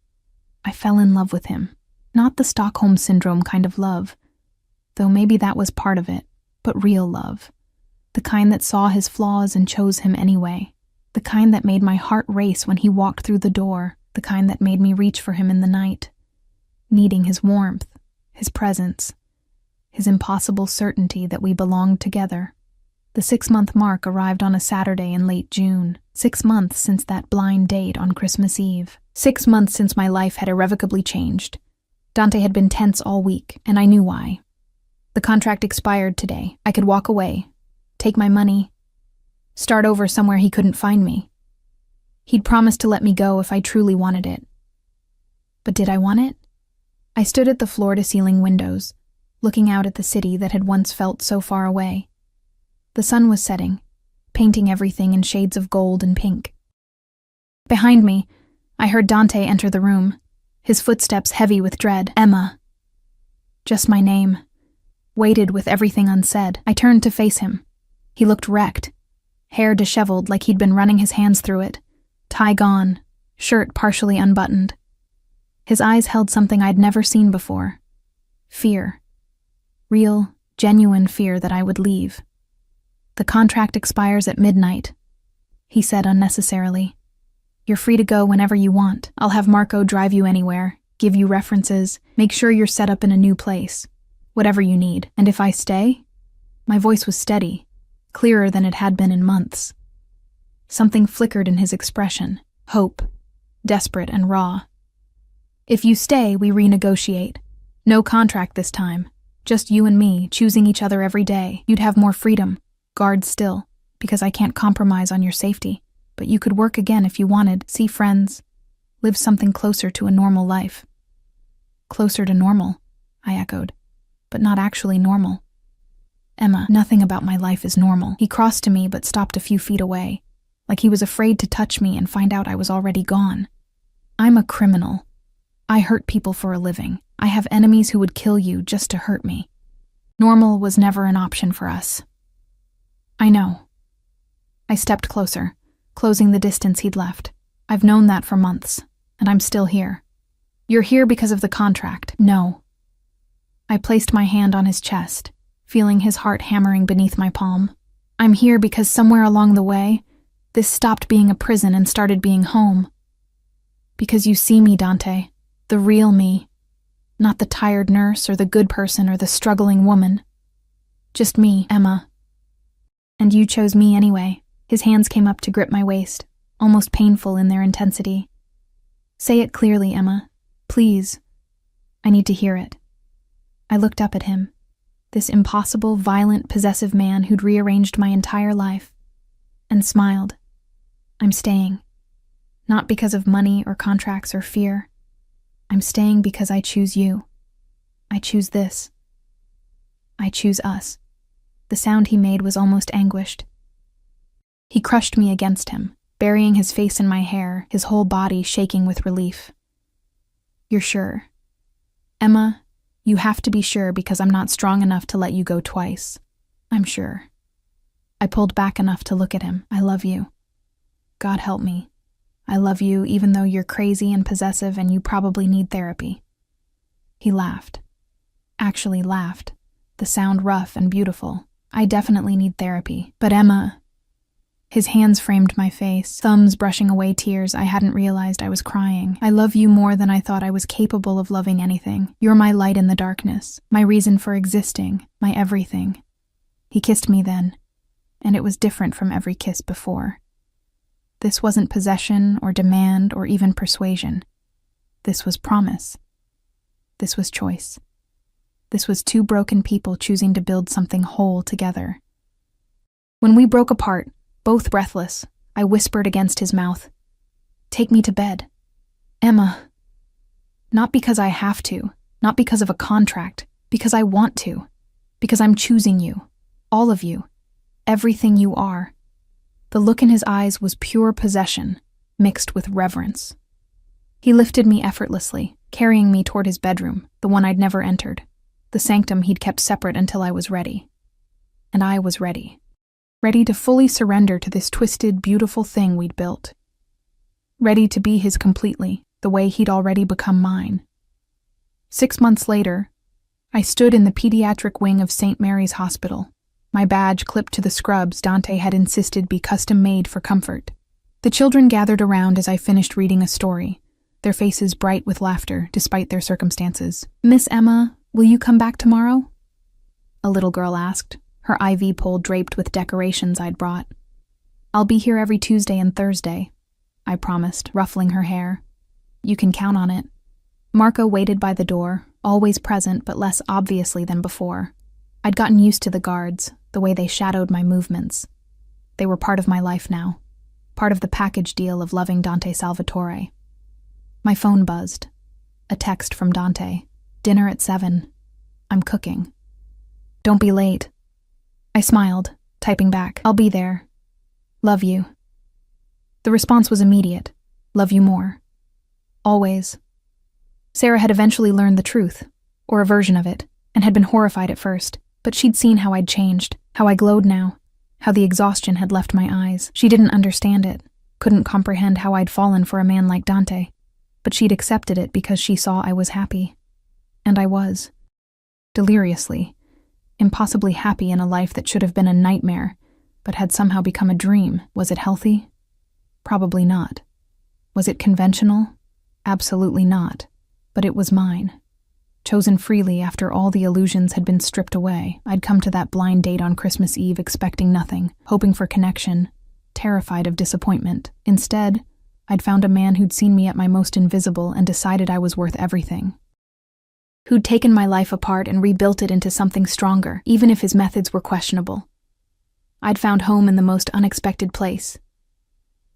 I fell in love with him. Not the Stockholm Syndrome kind of love, though maybe that was part of it, but real love. The kind that saw his flaws and chose him anyway. The kind that made my heart race when he walked through the door. The kind that made me reach for him in the night, needing his warmth, his presence, his impossible certainty that we belonged together. The 6-month mark arrived on a Saturday in late June. 6 months since that blind date on Christmas Eve. 6 months since my life had irrevocably changed. Dante had been tense all week, and I knew why. The contract expired today. I could walk away, take my money, start over somewhere he couldn't find me. He'd promised to let me go if I truly wanted it. But did I want it? I stood at the floor-to-ceiling windows, looking out at the city that had once felt so far away. The sun was setting, painting everything in shades of gold and pink. Behind me, I heard Dante enter the room, his footsteps heavy with dread. Emma. Just my name. Waited with everything unsaid. I turned to face him. He looked wrecked, hair disheveled like he'd been running his hands through it, tie gone, shirt partially unbuttoned. His eyes held something I'd never seen before. Fear. Real, genuine fear that I would leave. The contract expires at midnight, he said unnecessarily. You're free to go whenever you want. I'll have Marco drive you anywhere, give you references, make sure you're set up in a new place. Whatever you need. And if I stay? My voice was steady, clearer than it had been in months. Something flickered in his expression. Hope. Desperate and raw. If you stay, we renegotiate. No contract this time. Just you and me, choosing each other every day. You'd have more freedom. Guards still, because I can't compromise on your safety. But you could work again if you wanted, see friends, live something closer to a normal life. Closer to normal, I echoed, but not actually normal. Emma, nothing about my life is normal. He crossed to me but stopped a few feet away, like he was afraid to touch me and find out I was already gone. I'm a criminal. I hurt people for a living. I have enemies who would kill you just to hurt me. Normal was never an option for us. I know. I stepped closer, closing the distance he'd left. I've known that for months, and I'm still here. You're here because of the contract. No. I placed my hand on his chest, feeling his heart hammering beneath my palm. I'm here because somewhere along the way, this stopped being a prison and started being home. Because you see me, Dante, the real me, not the tired nurse or the good person or the struggling woman. Just me, Emma. And you chose me anyway. His hands came up to grip my waist, almost painful in their intensity. Say it clearly, Emma. Please. I need to hear it. I looked up at him, this impossible, violent, possessive man who'd rearranged my entire life, and smiled. I'm staying. Not because of money or contracts or fear. I'm staying because I choose you. I choose this. I choose us. The sound he made was almost anguished. He crushed me against him, burying his face in my hair, his whole body shaking with relief. You're sure? Emma, you have to be sure because I'm not strong enough to let you go twice. I'm sure. I pulled back enough to look at him. I love you. God help me. I love you even though you're crazy and possessive and you probably need therapy. He laughed. Actually laughed, the sound rough and beautiful. I definitely need therapy. But Emma... His hands framed my face, thumbs brushing away tears I hadn't realized I was crying. I love you more than I thought I was capable of loving anything. You're my light in the darkness, my reason for existing, my everything. He kissed me then, and it was different from every kiss before. This wasn't possession or demand or even persuasion. This was promise. This was choice. This was two broken people choosing to build something whole together. When we broke apart, both breathless, I whispered against his mouth, "Take me to bed." Emma. Not because I have to, not because of a contract, because I want to, because I'm choosing you, all of you, everything you are. The look in his eyes was pure possession, mixed with reverence. He lifted me effortlessly, carrying me toward his bedroom, the one I'd never entered, the sanctum he'd kept separate until I was ready. And I was ready. Ready to fully surrender to this twisted, beautiful thing we'd built. Ready to be his completely, the way he'd already become mine. 6 months later, I stood in the pediatric wing of St. Mary's Hospital, my badge clipped to the scrubs Dante had insisted be custom-made for comfort. The children gathered around as I finished reading a story, their faces bright with laughter despite their circumstances. "Miss Emma, will you come back tomorrow?" a little girl asked, her IV pole draped with decorations I'd brought. "I'll be here every Tuesday and Thursday," I promised, ruffling her hair. "You can count on it." Marco waited by the door, always present but less obviously than before. I'd gotten used to the guards, the way they shadowed my movements. They were part of my life now, part of the package deal of loving Dante Salvatore. My phone buzzed. A text from Dante. "Dinner at 7. I'm cooking. Don't be late." I smiled, typing back, "I'll be there. Love you." The response was immediate. "Love you more. Always." Sarah had eventually learned the truth, or a version of it, and had been horrified at first, but she'd seen how I'd changed, how I glowed now, how the exhaustion had left my eyes. She didn't understand it, couldn't comprehend how I'd fallen for a man like Dante, but she'd accepted it because she saw I was happy. And I was. Deliriously, impossibly happy in a life that should have been a nightmare, but had somehow become a dream. Was it healthy? Probably not. Was it conventional? Absolutely not. But it was mine. Chosen freely after all the illusions had been stripped away. I'd come to that blind date on Christmas Eve expecting nothing, hoping for connection, terrified of disappointment. Instead, I'd found a man who'd seen me at my most invisible and decided I was worth everything. Who'd taken my life apart and rebuilt it into something stronger, even if his methods were questionable. I'd found home in the most unexpected place.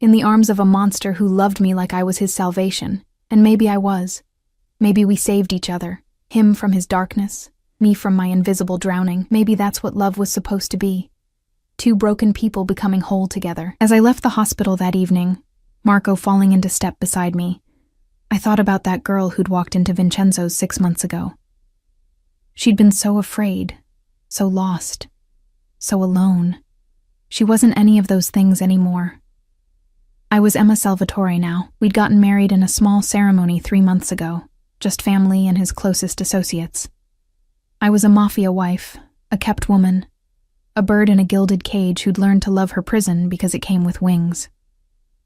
In the arms of a monster who loved me like I was his salvation, and maybe I was. Maybe we saved each other, him from his darkness, me from my invisible drowning. Maybe that's what love was supposed to be. Two broken people becoming whole together. As I left the hospital that evening, Marco falling into step beside me, I thought about that girl who'd walked into Vincenzo's 6 months ago. She'd been so afraid, so lost, so alone. She wasn't any of those things anymore. I was Emma Salvatore now. We'd gotten married in a small ceremony 3 months ago, just family and his closest associates. I was a Mafia wife, a kept woman, a bird in a gilded cage who'd learned to love her prison because it came with wings.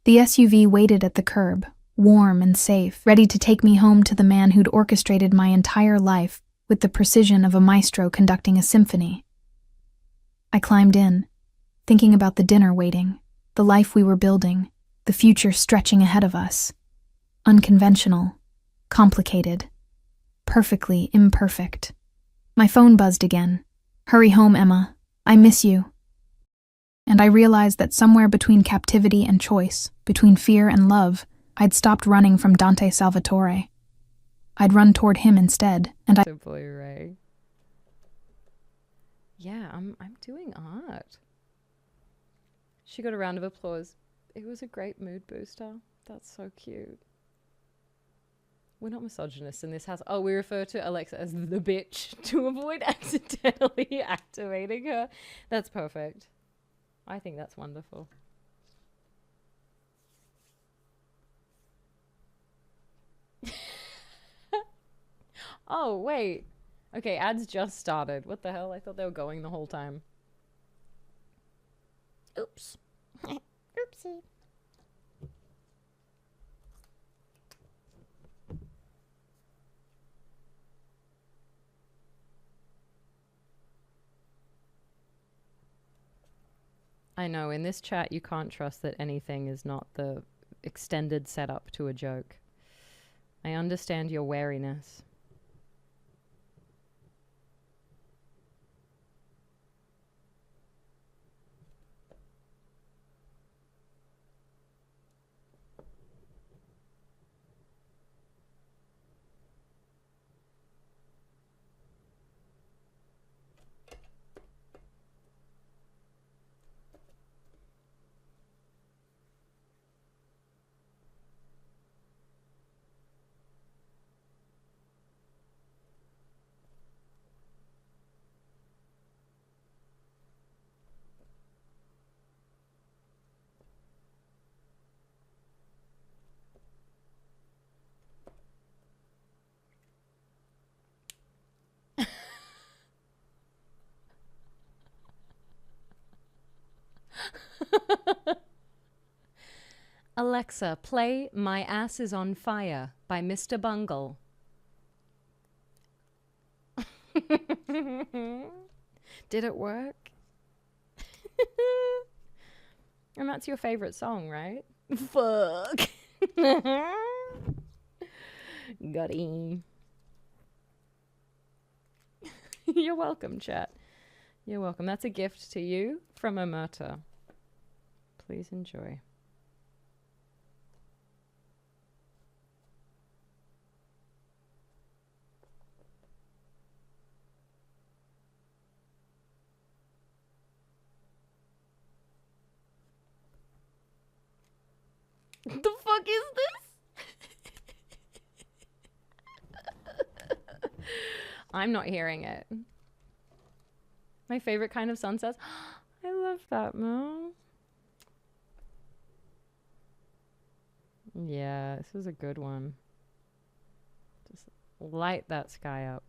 The SUV waited at the curb, warm and safe, ready to take me home to the man who'd orchestrated my entire life with the precision of a maestro conducting a symphony. I climbed in, thinking about the dinner waiting, the life we were building, the future stretching ahead of us. Unconventional, complicated, perfectly imperfect. My phone buzzed again. "Hurry home, Emma. I miss you." And I realized that somewhere between captivity and choice, between fear and love, I'd stopped running from Dante Salvatore. I'd run toward him instead, and I... Boy, Ray. Yeah, I'm doing art. She got a round of applause. It was a great mood booster. That's so cute. We're not misogynists in this house. Oh, we refer to Alexa as the bitch to avoid accidentally activating her. That's perfect. I think that's wonderful. Oh, wait. Okay, ads just started. What the hell? I thought they were going the whole time. Oops. Oopsie. I know, in this chat you can't trust that anything is not the extended setup to a joke. I understand your wariness. Alexa, play My Ass is on Fire by Mr. Bungle. Did it work? And that's your favorite song, right? Fuck. Got him. You're welcome, chat. You're welcome. That's a gift to you from Omerta. Please enjoy. The fuck is this? I'm not hearing it. My favorite kind of sunsets. I love that, Mo. Yeah, this is a good one. Just light that sky up.